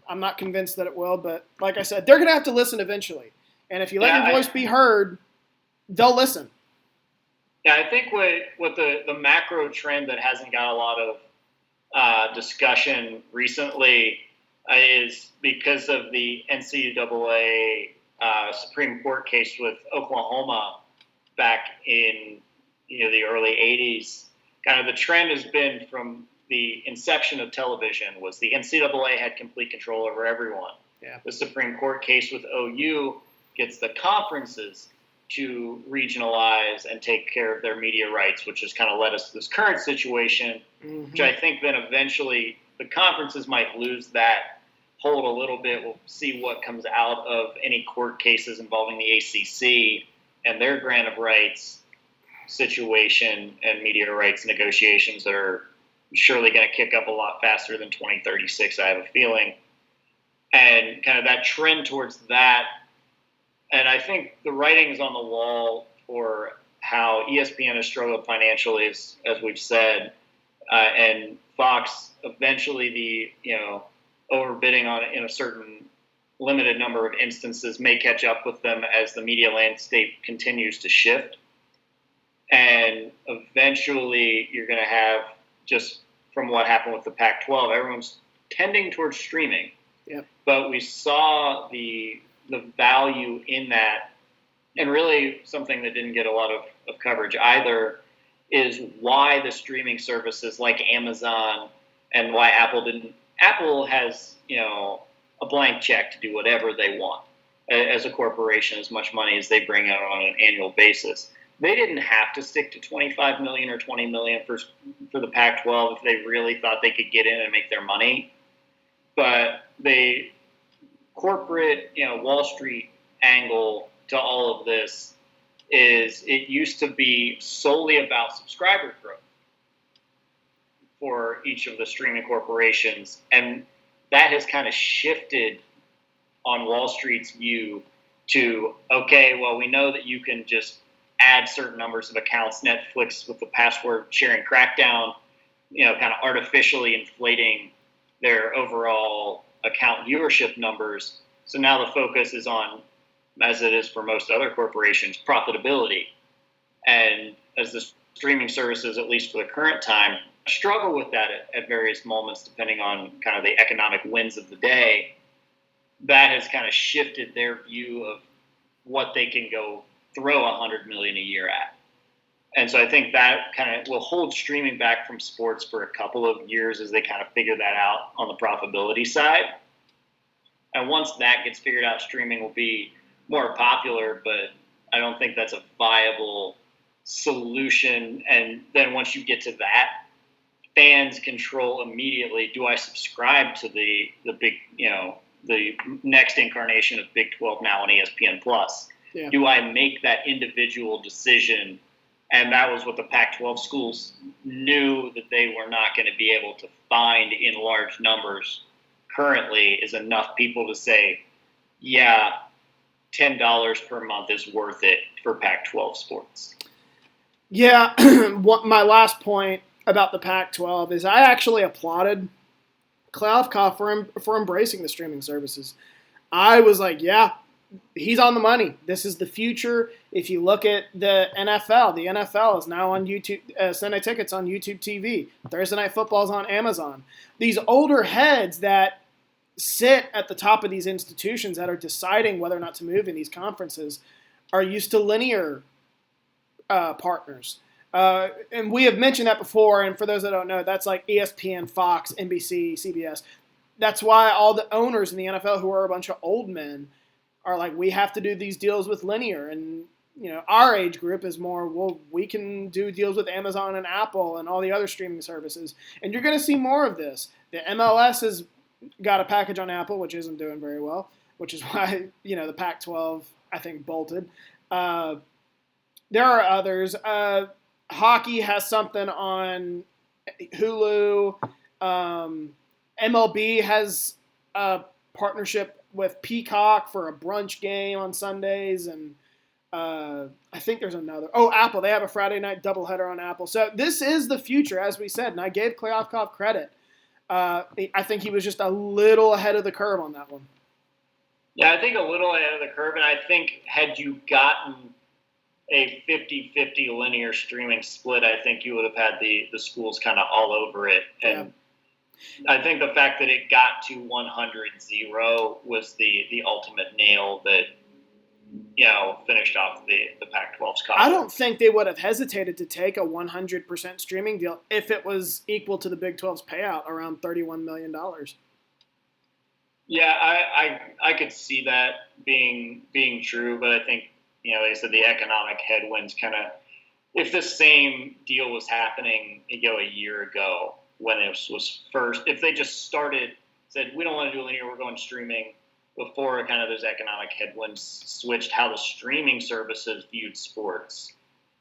I'm not convinced that it will, but like I said, they're going to have to listen eventually. And if you let your voice be heard, they'll listen. Yeah, I think what the macro trend that hasn't got a lot of discussion recently is because of the NCAA Supreme Court case with Oklahoma back in the early '80s. Kind of the trend has been from the inception of television was the NCAA had complete control over everyone. Yeah. The Supreme Court case with OU gets the conferences to regionalize and take care of their media rights, which has kind of led us to this current situation, which I think then eventually the conferences might lose that hold a little bit. We'll see what comes out of any court cases involving the ACC and their grant of rights situation and media rights negotiations that are surely going to kick up a lot faster than 2036, I have a feeling. And kind of that trend towards that. And I think the writing's on the wall for how ESPN has struggled financially, as we've said, and Fox eventually overbidding on in a certain limited number of instances may catch up with them as the media landscape continues to shift. And eventually you're going to have, just from what happened with the Pac-12, everyone's tending towards streaming. Yep. But we saw the value in that, and really something that didn't get a lot of coverage either is why the streaming services like Amazon and why Apple has a blank check to do whatever they want as a corporation, as much money as they bring out on an annual basis. They didn't have to stick to 25 million or 20 million for the Pac-12 if they really thought they could get in and make their money. But the corporate, Wall Street angle to all of this is it used to be solely about subscriber growth for each of the streaming corporations. And that has kind of shifted on Wall Street's view to, okay, well, we know that you can just add certain numbers of accounts. Netflix with the password sharing crackdown, kind of artificially inflating their overall account viewership numbers. So now the focus is on, as it is for most other corporations, profitability. And as the streaming services, at least for the current time, struggle with that at various moments, depending on kind of the economic winds of the day, that has kind of shifted their view of what they can go throw $100 million a year at. And so I think that kind of will hold streaming back from sports for a couple of years as they kind of figure that out on the profitability side. And once that gets figured out, streaming will be more popular, but I don't think that's a viable solution. And then once you get to that, fans control immediately, do I subscribe to the big, the next incarnation of Big 12 now on ESPN Plus? Yeah. Do I make that individual decision? And that was what the Pac-12 schools knew that they were not going to be able to find in large numbers currently, is enough people to say, yeah, $10 per month is worth it for Pac-12 sports. Yeah, my last point about the Pac-12 is I actually applauded Kliavkoff for embracing the streaming services. I was like, yeah, he's on the money. This is the future. If you look at the NFL is now on YouTube. Sunday Ticket's on YouTube TV. Thursday Night Football's on Amazon. These older heads that sit at the top of these institutions that are deciding whether or not to move in these conferences are used to linear partners. And we have mentioned that before, and for those that don't know, that's like ESPN, Fox, NBC, CBS. That's why all the owners in the NFL, who are a bunch of old men, are like, we have to do these deals with linear. And, our age group is more, well, we can do deals with Amazon and Apple and all the other streaming services. And you're going to see more of this. The MLS has got a package on Apple, which isn't doing very well, which is why, the Pac-12, I think, bolted. There are others. Hockey has something on Hulu. MLB has a partnership with Peacock for a brunch game on Sundays, and I think there's another. Oh, Apple. They have a Friday night doubleheader on Apple. So this is the future, as we said, and I gave Kliavkoff credit. I think he was just a little ahead of the curve on that one. Yeah, I think a little ahead of the curve, and I think had you gotten a 50-50 linear streaming split, I think you would have had the schools kind of all over it. And I think the fact that it got to 100-0 was the ultimate nail that, finished off the Pac-12's coffin. I don't think they would have hesitated to take a 100% streaming deal if it was equal to the Big 12's payout, around $31 million. Yeah, I could see that being true, but I think, like I said, the economic headwinds kind of, if the same deal was happening, a year ago when it was first, if they just said, we don't want to do linear, we're going streaming, before kind of those economic headwinds switched how the streaming services viewed sports,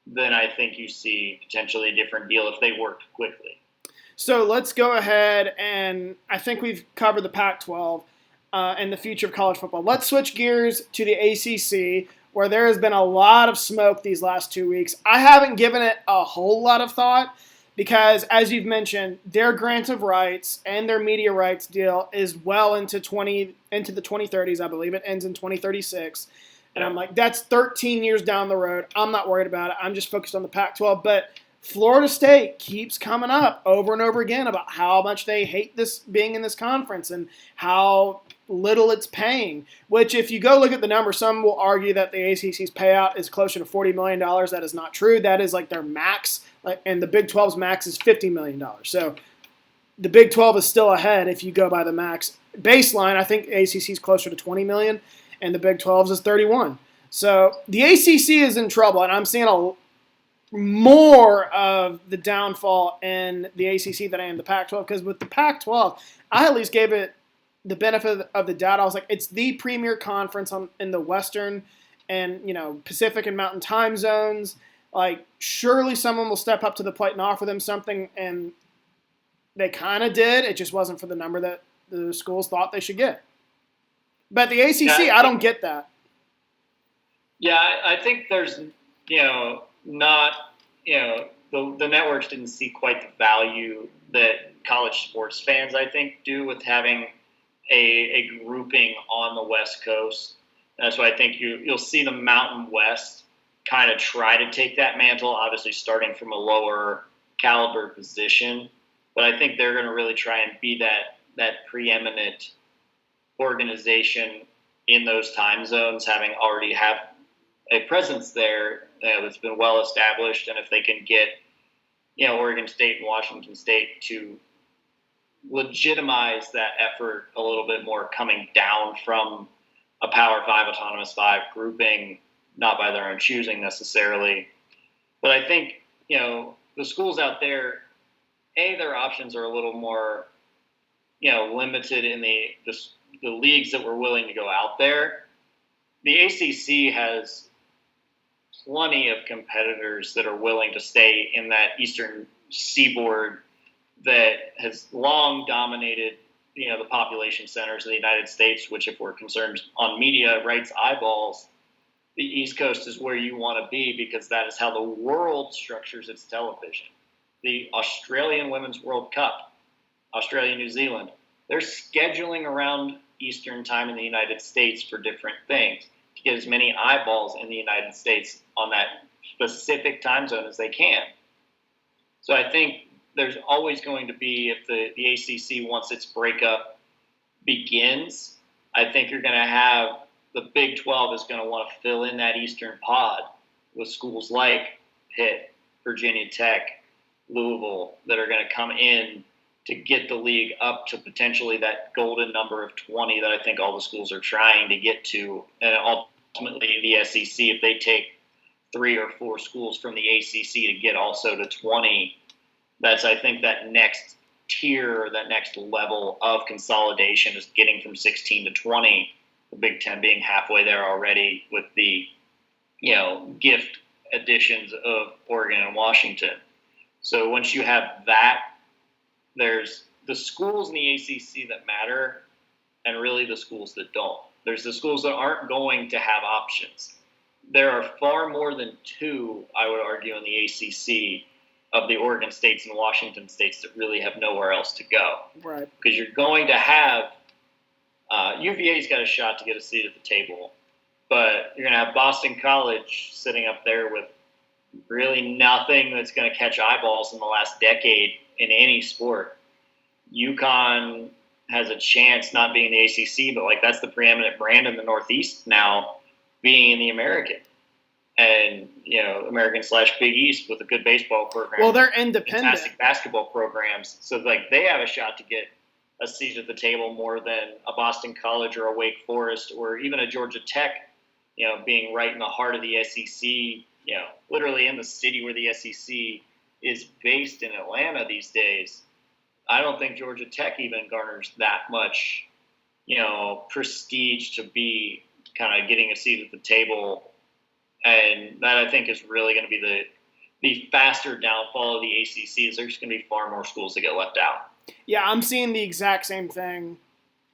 then I think you see potentially a different deal if they worked quickly. So let's go ahead, and I think we've covered the Pac-12 and the future of college football. Let's switch gears to the ACC, where there has been a lot of smoke these last 2 weeks. I haven't given it a whole lot of thought because, as you've mentioned, their grant of rights and their media rights deal is well into the 2030s, I believe. It ends in 2036. And I'm like, that's 13 years down the road. I'm not worried about it. I'm just focused on the Pac-12. But Florida State keeps coming up over and over again about how much they hate this being in this conference and how little it's paying, which if you go look at the numbers, some will argue that the ACC's payout is closer to $40 million. That is not true. That is like their max, and the Big 12's max is $50 million. So the Big 12 is still ahead if you go by the max baseline. I think the ACC is closer to $20 million, and the Big 12's is $31. So the ACC is in trouble, and I'm seeing more of the downfall in the ACC than I am the Pac-12, because with the Pac-12, I at least gave it the benefit of the doubt. I was like, it's the premier conference in the Western and Pacific and Mountain time zones. Like, surely someone will step up to the plate and offer them something, and they kind of did. It just wasn't for the number that the schools thought they should get. But the ACC, I don't get that. Yeah, I think there's, not, the networks didn't see quite the value that college sports fans, I think, do with having a grouping on the West Coast. That's why I think you'll see the Mountain West kind of try to take that mantle, obviously starting from a lower caliber position. But I think they're going to really try and be that preeminent organization in those time zones, having already have a presence there that's been well established. And if they can get, Oregon State and Washington State to legitimize that effort a little bit more, coming down from a Power 5, Autonomous 5 grouping, not by their own choosing necessarily. But I think, the schools out there, their options are a little more, limited in the leagues that were willing to go out there. The ACC has plenty of competitors that are willing to stay in that Eastern Seaboard that has long dominated, the population centers of the United States, which, if we're concerned on media rights eyeballs, the East Coast is where you want to be, because that is how the world structures its television. The Australian Women's World Cup, Australia, New Zealand, they're scheduling around Eastern time in the United States for different things to get as many eyeballs in the United States on that specific time zone as they can. So I think there's always going to be, if the ACC, once its breakup begins, I think you're going to have the Big 12 is going to want to fill in that Eastern pod with schools like Pitt, Virginia Tech, Louisville, that are going to come in to get the league up to potentially that golden number of 20 that I think all the schools are trying to get to. And ultimately the SEC, if they take 3 or 4 schools from the ACC to get also to 20, that's, I think, that next tier, that next level of consolidation is getting from 16 to 20, the Big Ten being halfway there already with the, gift additions of Oregon and Washington. So once you have that, there's the schools in the ACC that matter, and really the schools that don't. There's the schools that aren't going to have options. There are far more than 2, I would argue, in the ACC of the Oregon States and Washington States that really have nowhere else to go. Right. Because you're going to have UVA's got a shot to get a seat at the table. but you're going to have Boston College sitting up there with really nothing that's going to catch eyeballs in the last decade in any sport. UConn has a chance not being in the ACC, but like that's the preeminent brand in the Northeast now, being in the American. And American / Big East with a good baseball program. Well, they're independent. Fantastic basketball programs, so like they have a shot to get a seat at the table more than a Boston College or a Wake Forest or even a Georgia Tech. Being right in the heart of the SEC. Literally in the city where the SEC is based in Atlanta these days. I don't think Georgia Tech even garners that much, prestige to be kind of getting a seat at the table. And that, I think, is really going to be the faster downfall of the ACC is there's going to be far more schools that get left out. Yeah, I'm seeing the exact same thing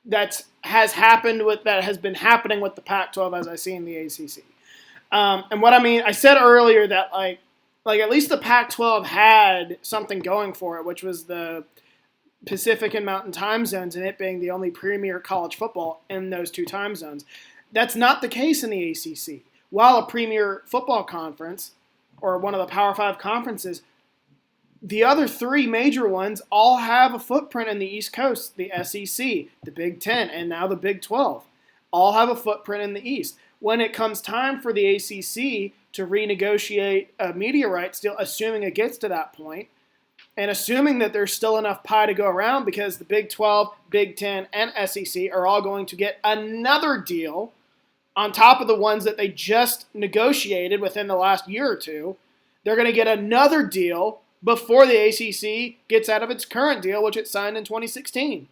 that has been happening with the Pac-12 as I see in the ACC. And what I mean, I said earlier that like at least the Pac-12 had something going for it, which was the Pacific and Mountain time zones, and it being the only premier college football in those two time zones. That's not the case in the ACC. While a premier football conference or one of the Power 5 conferences, the other three major ones all have a footprint in the East Coast. The SEC, the Big Ten, and now the Big 12 all have a footprint in the East. When it comes time for the ACC to renegotiate a media rights deal, assuming it gets to that point, and assuming that there's still enough pie to go around because the Big 12, Big 10, and SEC are all going to get another deal on top of the ones that they just negotiated within the last year or two, they're going to get another deal before the ACC gets out of its current deal, which it signed in 2016.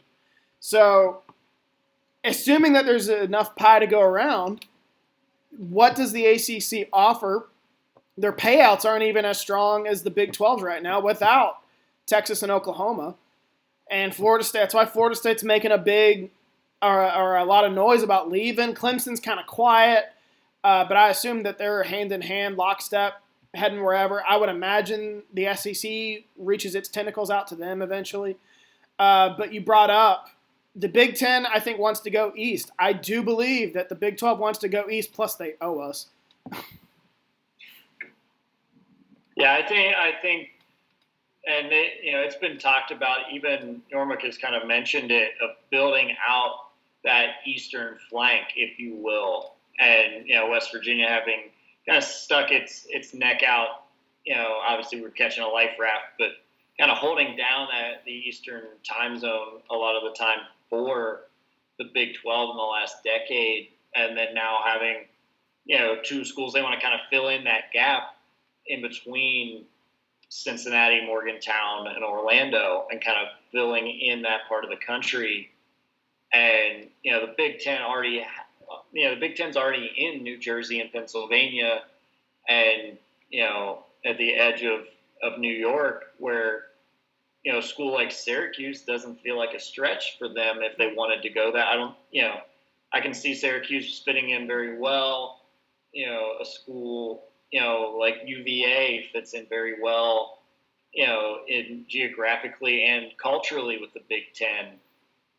So, assuming that there's enough pie to go around, what does the ACC offer? Their payouts aren't even as strong as the Big 12 right now without Texas and Oklahoma. And Florida State, that's why Florida State's making a lot of noise about leaving. Clemson's kind of quiet, but I assume that they're hand in hand, lockstep, heading wherever. I would imagine the SEC reaches its tentacles out to them eventually. But you brought up the Big Ten, I think, wants to go east. I do believe that the Big 12 wants to go east, plus they owe us. Yeah, I think, and it's been talked about. Even Normick has kind of mentioned it, of building out that eastern flank, if you will, and West Virginia having kind of stuck its neck out. Obviously we're catching a life raft, but kind of holding down the eastern time zone a lot of the time for the Big 12 in the last decade, and then now having two schools they want to kind of fill in that gap in between Cincinnati, Morgantown, and Orlando, and kind of filling in that part of the country. And the Big Ten the Big Ten's already in New Jersey and Pennsylvania, and at the edge of New York, where a school like Syracuse doesn't feel like a stretch for them if they wanted to go that. I can see Syracuse fitting in very well. A school like UVA fits in very well, in geographically and culturally with the Big Ten.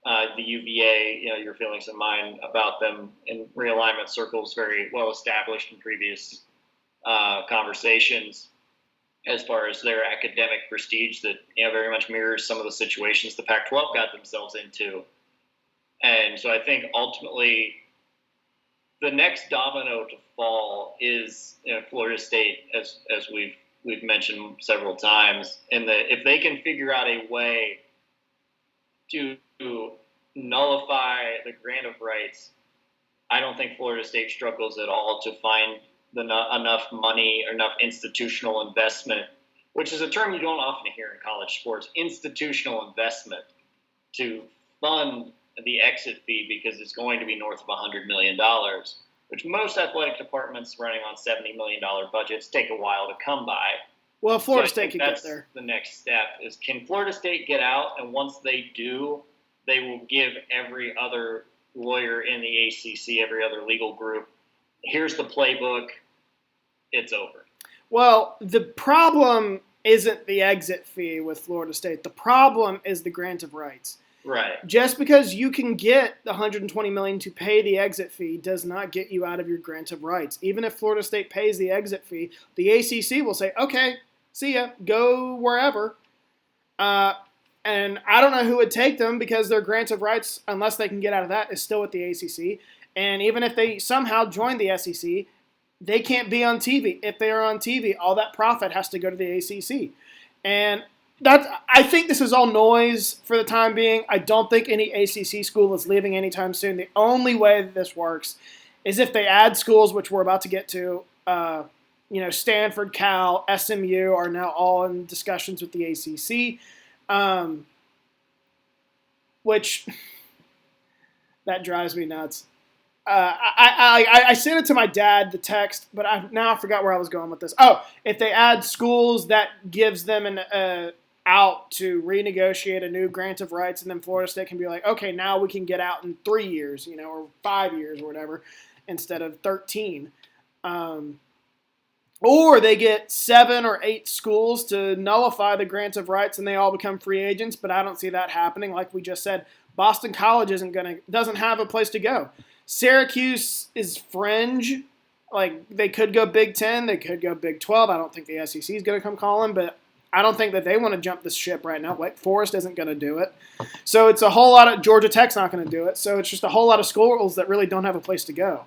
The UVA, your feelings and mine about them in realignment circles, very well established in previous conversations as far as their academic prestige that very much mirrors some of the situations the Pac-12 got themselves into. And so I think ultimately the next domino to fall is Florida State, as we've mentioned several times, and that if they can figure out a way to nullify the grant of rights, I don't think Florida State struggles at all to find enough money or enough institutional investment, which is a term you don't often hear in college sports, institutional investment, to fund the exit fee, because it's going to be north of $100 million, which most athletic departments running on $70 million budgets take a while to come by. Well, Florida State can get there. The next step is, can Florida State get out? And once they do, they will give every other lawyer in the ACC, every other legal group, here's the playbook, it's over. Well, the problem isn't the exit fee with Florida State. The problem is the grant of rights. Right. Just because you can get the $120 million to pay the exit fee does not get you out of your grant of rights. Even if Florida State pays the exit fee, the ACC will say, okay, see ya, go wherever. And I don't know who would take them because their grant of rights, unless they can get out of that, is still with the ACC. And even if they somehow join the SEC, they can't be on TV. If they are on TV, all that profit has to go to the ACC. And I think this is all noise for the time being. I don't think any ACC school is leaving anytime soon. The only way that this works is if they add schools, which we're about to get to. Stanford, Cal, SMU are now all in discussions with the ACC, which that drives me nuts. I sent it to my dad, the text, but I forgot where I was going with this. Oh, if they add schools, that gives them an out to renegotiate a new grant of rights, and then Florida State can be like, okay, now we can get out in 3 years, or 5 years or whatever, instead of 13. Or they get 7 or 8 schools to nullify the grant of rights, and they all become free agents. But I don't see that happening. Like we just said, Boston College doesn't have a place to go. Syracuse is fringe. Like they could go Big 10, they could go Big 12. I don't think the SEC is going to come calling, but I don't think that they want to jump this ship right now. Wake Forest isn't going to do it. So it's a whole lot of Georgia Tech's not going to do it. So it's just a whole lot of schools that really don't have a place to go.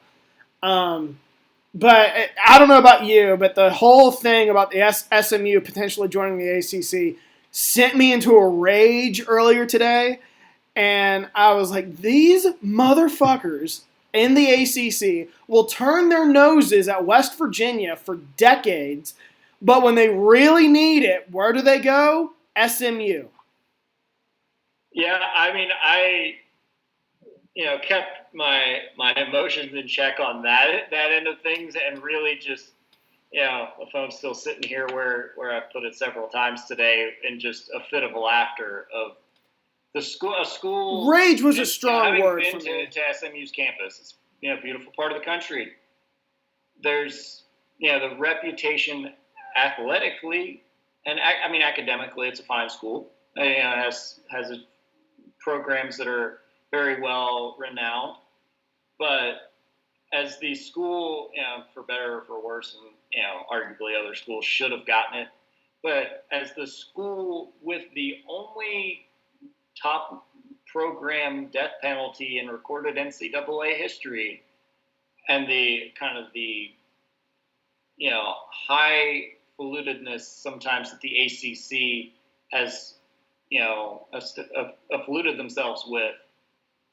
But I don't know about you, but the whole thing about the SMU potentially joining the ACC sent me into a rage earlier today. And I was like, these motherfuckers in the ACC will turn their noses at West Virginia for decades. But when they really need it, where do they go? SMU. Yeah, I mean, I kept my emotions in check on that end of things, and really just, the phone's still sitting here where I put it several times today, in just a fit of laughter of the school. A school. Rage was a strong word for me. To SMU's campus, it's a beautiful part of the country. There's the reputation athletically, and I mean academically, it's a fine school. It has programs that are very well renowned, but as the school, for better or for worse, and arguably other schools should have gotten it, but as the school with the only top program death penalty in recorded NCAA history, and the kind of the high falutedness sometimes that the ACC has affluted themselves with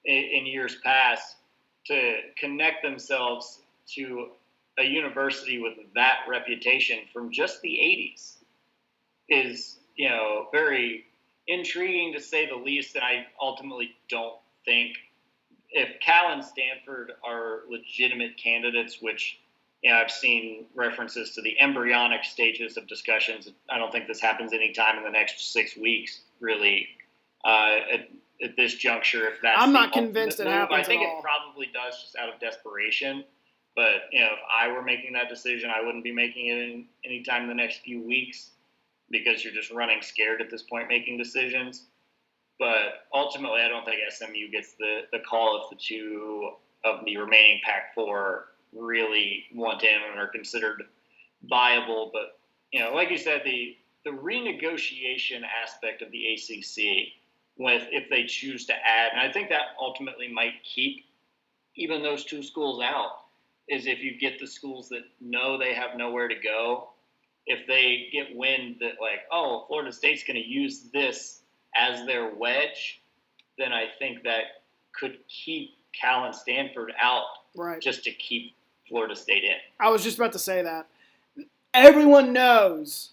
in years past, to connect themselves to a university with that reputation from just the 80s is, very intriguing to say the least. And I ultimately don't think, if Cal and Stanford are legitimate candidates, which I've seen references to the embryonic stages of discussions. I don't think this happens anytime in the next 6 weeks, really. At this juncture, if that's I'm not convinced it happens. I think it probably does, just out of desperation. But if I were making that decision, I wouldn't be making it anytime in the next few weeks, because you're just running scared at this point making decisions. But ultimately, I don't think SMU gets the call if the two of the remaining Pac-4 really want in and are considered viable. But like you said, the renegotiation aspect of the ACC, if they choose to add, and I think that ultimately might keep even those two schools out, is if you get the schools that know they have nowhere to go, if they get wind that Florida State's going to use this as their wedge, then I think that could keep Cal and Stanford out, right, just to keep Florida State in. I was just about to say that. Everyone knows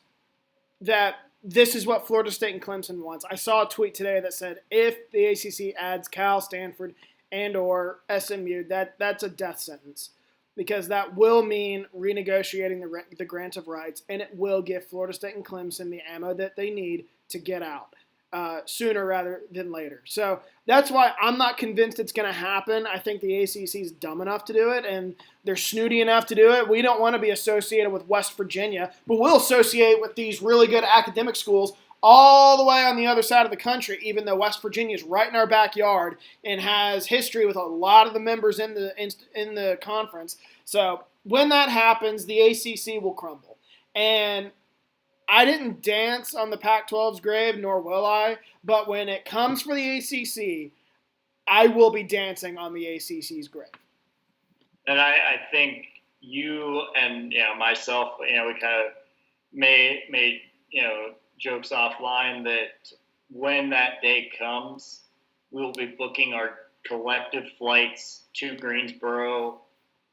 that this is what Florida State and Clemson wants. I saw a tweet today that said if the ACC adds Cal, Stanford, and or SMU, that's a death sentence, because that will mean renegotiating the grant of rights, and it will give Florida State and Clemson the ammo that they need to get out sooner rather than later. So that's why I'm not convinced it's going to happen. I think the ACC is dumb enough to do it, and they're snooty enough to do it. We don't want to be associated with West Virginia, but we'll associate with these really good academic schools all the way on the other side of the country, even though West Virginia is right in our backyard and has history with a lot of the members in the conference. So when that happens, the ACC will crumble. And I didn't dance on the Pac-12's grave, nor will I. But when it comes for the ACC, I will be dancing on the ACC's grave. And I think you and myself, we kind of made jokes offline that when that day comes, we'll be booking our collective flights to Greensboro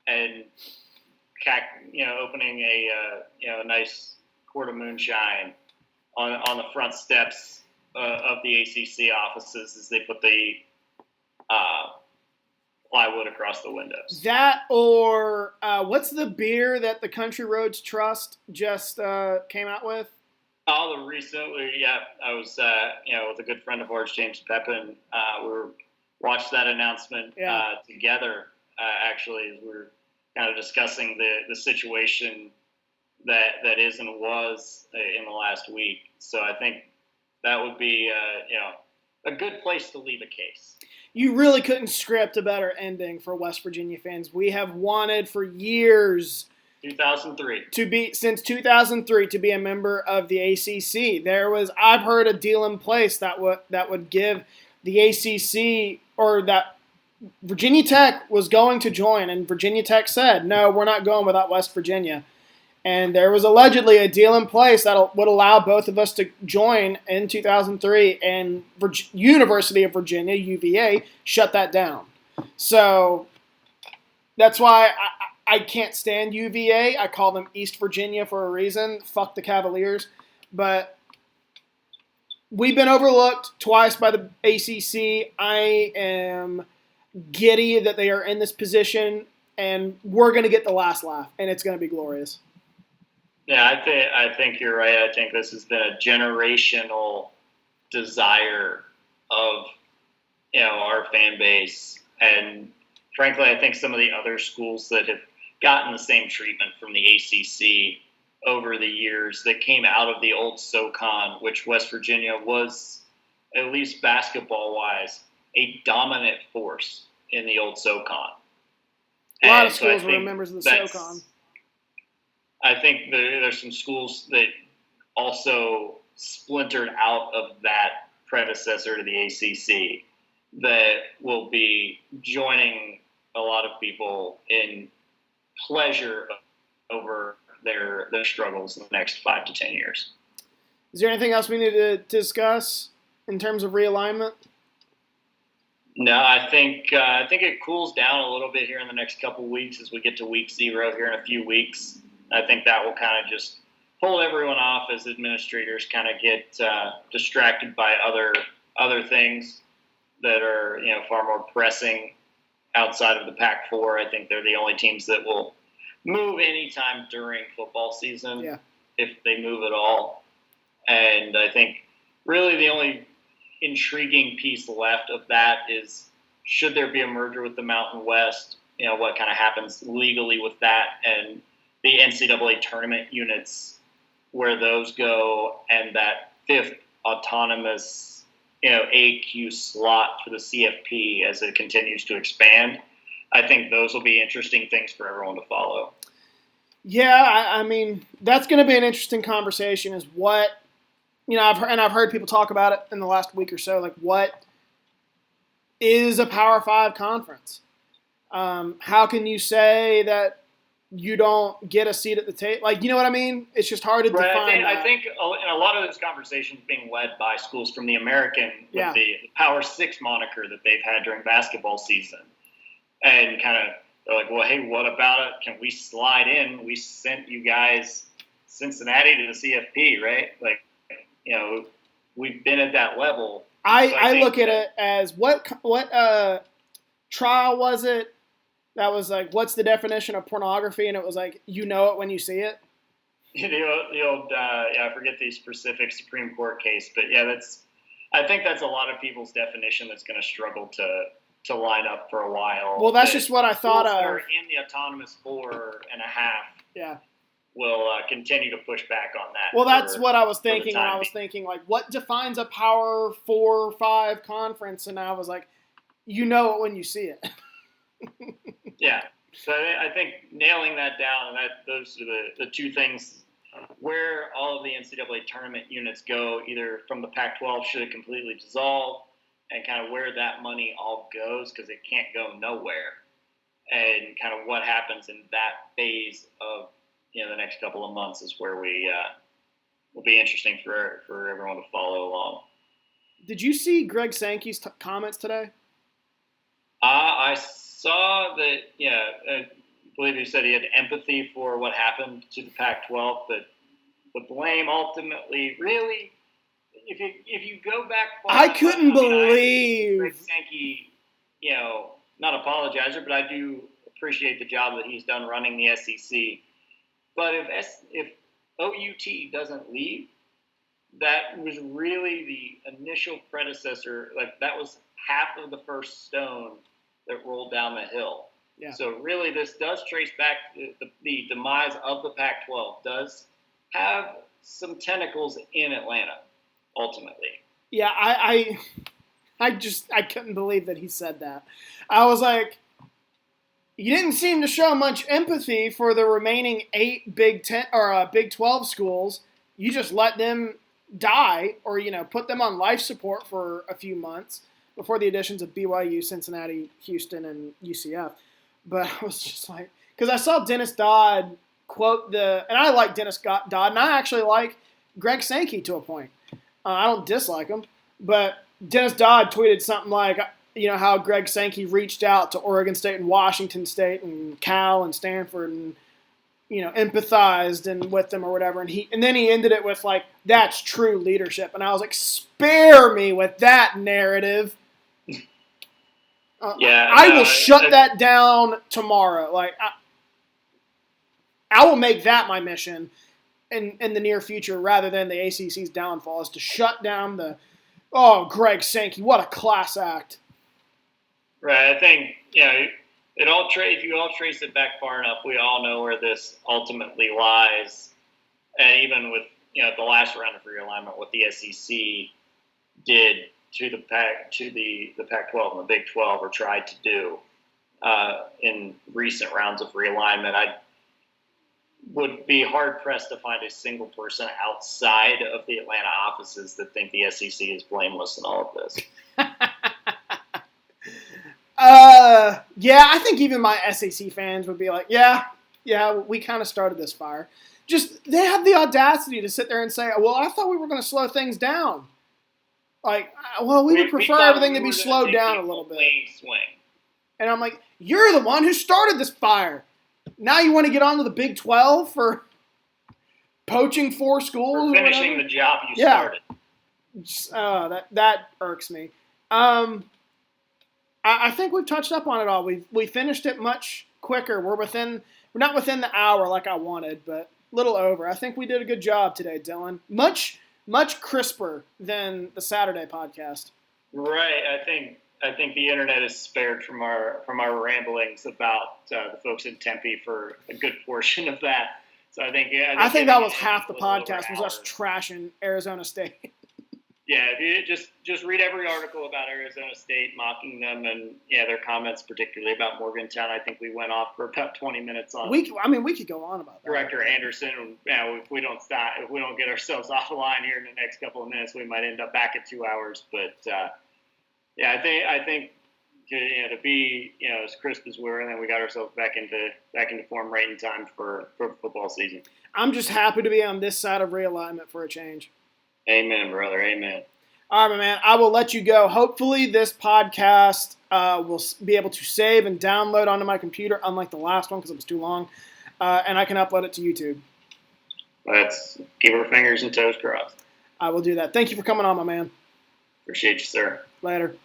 and opening a nice quart of moonshine on the front steps of the ACC offices as they put the plywood across the windows. That or what's the beer that the Country Roads Trust just came out with? Oh, recently, I was with a good friend of ours, James Pepin. We watched that announcement together. Actually, as we were kind of discussing the situation that is and was in the last week. So I think that would be a good place to leave a case. You really couldn't script a better ending for West Virginia fans. We have wanted for years 2003 since 2003 to be a member of the ACC. I've heard a deal in place that would give the ACC, or that Virginia Tech was going to join, and Virginia Tech said, no, we're not going without West Virginia. And there was allegedly a deal in place that would allow both of us to join in 2003, and University of Virginia, UVA, shut that down. So that's why I can't stand UVA. I call them East Virginia for a reason. Fuck the Cavaliers. But we've been overlooked twice by the ACC. I am giddy that they are in this position, and we're going to get the last laugh, and it's going to be glorious. Yeah, I think you're right. I think this has been a generational desire of our fan base, and frankly, I think some of the other schools that have gotten the same treatment from the ACC over the years that came out of the old SoCon, which West Virginia was, at least basketball-wise, a dominant force in the old SoCon. A lot of schools were members of the SoCon. I think there's some schools that also splintered out of that predecessor to the ACC that will be joining a lot of people in pleasure over their struggles in the next 5 to 10 years. Is there anything else we need to discuss in terms of realignment? No, I think it cools down a little bit here in the next couple weeks as we get to week 0 here in a few weeks. I think that will kind of just hold everyone off as administrators kind of get distracted by other things that are far more pressing outside of the Pac-4. I think they're the only teams that will move anytime during football season, if they move at all. And I think really the only intriguing piece left of that is, should there be a merger with the Mountain West, what kind of happens legally with that, and the NCAA tournament units, where those go, and that 5th autonomous, AQ slot for the CFP as it continues to expand. I think those will be interesting things for everyone to follow. Yeah, I mean, that's going to be an interesting conversation, is what, I've heard people talk about it in the last week or so, like what is a Power 5 conference? How can you say that you don't get a seat at the table? Like, you know what I mean? It's just hard to define. I think in a lot of those conversations being led by schools from the American, with the Power 6 moniker that they've had during basketball season. And kind of, they're like, well, hey, what about it? Can we slide in? We sent you guys Cincinnati to the CFP, right? Like, we've been at that level. I look at it as what trial was it? That was like, what's the definition of pornography? And it was like, it when you see it. The old I forget the specific Supreme Court case, but I think that's a lot of people's definition that's going to struggle to line up for a while. Well, that's just what I thought of. Are in the autonomous 4.5. Yeah. will continue to push back on that. Well, that's what I was thinking when I was thinking, like, what defines a Power 4 or 5 conference? And I was like, you know it when you see it. Yeah. So I think nailing that down, and those are the two things where all of the NCAA tournament units go, either from the Pac-12 should it completely dissolve, and kind of where that money all goes, because it can't go nowhere, and kind of what happens in that phase of the next couple of months is where we will be interesting for everyone to follow along. Did you see Greg Sankey's comments today? I saw that. Yeah, I believe he said he had empathy for what happened to the Pac-12, but the blame ultimately, really, if you go back, I couldn't believe Greg Sankey, not apologizer, but I do appreciate the job that he's done running the SEC. But if OUT doesn't leave, that was really the initial predecessor. Like, that was half of the first stone that rolled down the hill. Yeah. So really, this does trace back the demise of the Pac-12 does have some tentacles in Atlanta, ultimately. Yeah, I couldn't believe that he said that. I was like, you didn't seem to show much empathy for the remaining 8 Big 12 schools. You just let them die, or put them on life support for a few months before the additions of BYU, Cincinnati, Houston, and UCF. But I was just like, because I saw Dennis Dodd quote and I like Dennis Dodd, and I actually like Greg Sankey to a point. I don't dislike him, but Dennis Dodd tweeted something like, how Greg Sankey reached out to Oregon State and Washington State and Cal and Stanford and, empathized with them or whatever. And then he ended it with, like, that's true leadership. And I was like, spare me with that narrative. I will shut that down tomorrow. Like, I will make that my mission in the near future, rather than the ACC's downfall, is to shut down Greg Sankey. What a class act. Right. I think, if you all trace it back far enough, we all know where this ultimately lies. And even with, the last round of realignment, what the SEC did to the Pac-12 and the Big 12, or tried to do in recent rounds of realignment, I would be hard-pressed to find a single person outside of the Atlanta offices that think the SEC is blameless in all of this. Yeah, I think even my SEC fans would be like, yeah, we kind of started this fire. Just, they have the audacity to sit there and say, well, I thought we were going to slow things down. Like, well, we would prefer everything to be slowed down a little bit. Swing. And I'm like, you're the one who started this fire. Now you want to get on to the Big 12 for poaching 4 schools? For finishing the job you started. That irks me. I think we've touched up on it all. We finished it much quicker. We're not within the hour like I wanted, but a little over. I think we did a good job today, Dylan. Much crisper than the Saturday podcast. Right. I think the internet is spared from our ramblings about the folks in Tempe for a good portion of that. So I think that was half the podcast was us trashing Arizona State. Yeah, if you just read every article about Arizona State, mocking them, and their comments, particularly about Morgantown. I think we went off for about 20 minutes on. We could go on about that. Director Anderson. If we don't get ourselves off the line here in the next couple of minutes, we might end up back at 2 hours. But I think to be as crisp as we were, and then we got ourselves back into form right in time for football season. I'm just happy to be on this side of realignment for a change. Amen, brother. Amen. All right, my man. I will let you go. Hopefully this podcast will be able to save and download onto my computer, unlike the last one because it was too long, and I can upload it to YouTube. Let's keep our fingers and toes crossed. I will do that. Thank you for coming on, my man. Appreciate you, sir. Later.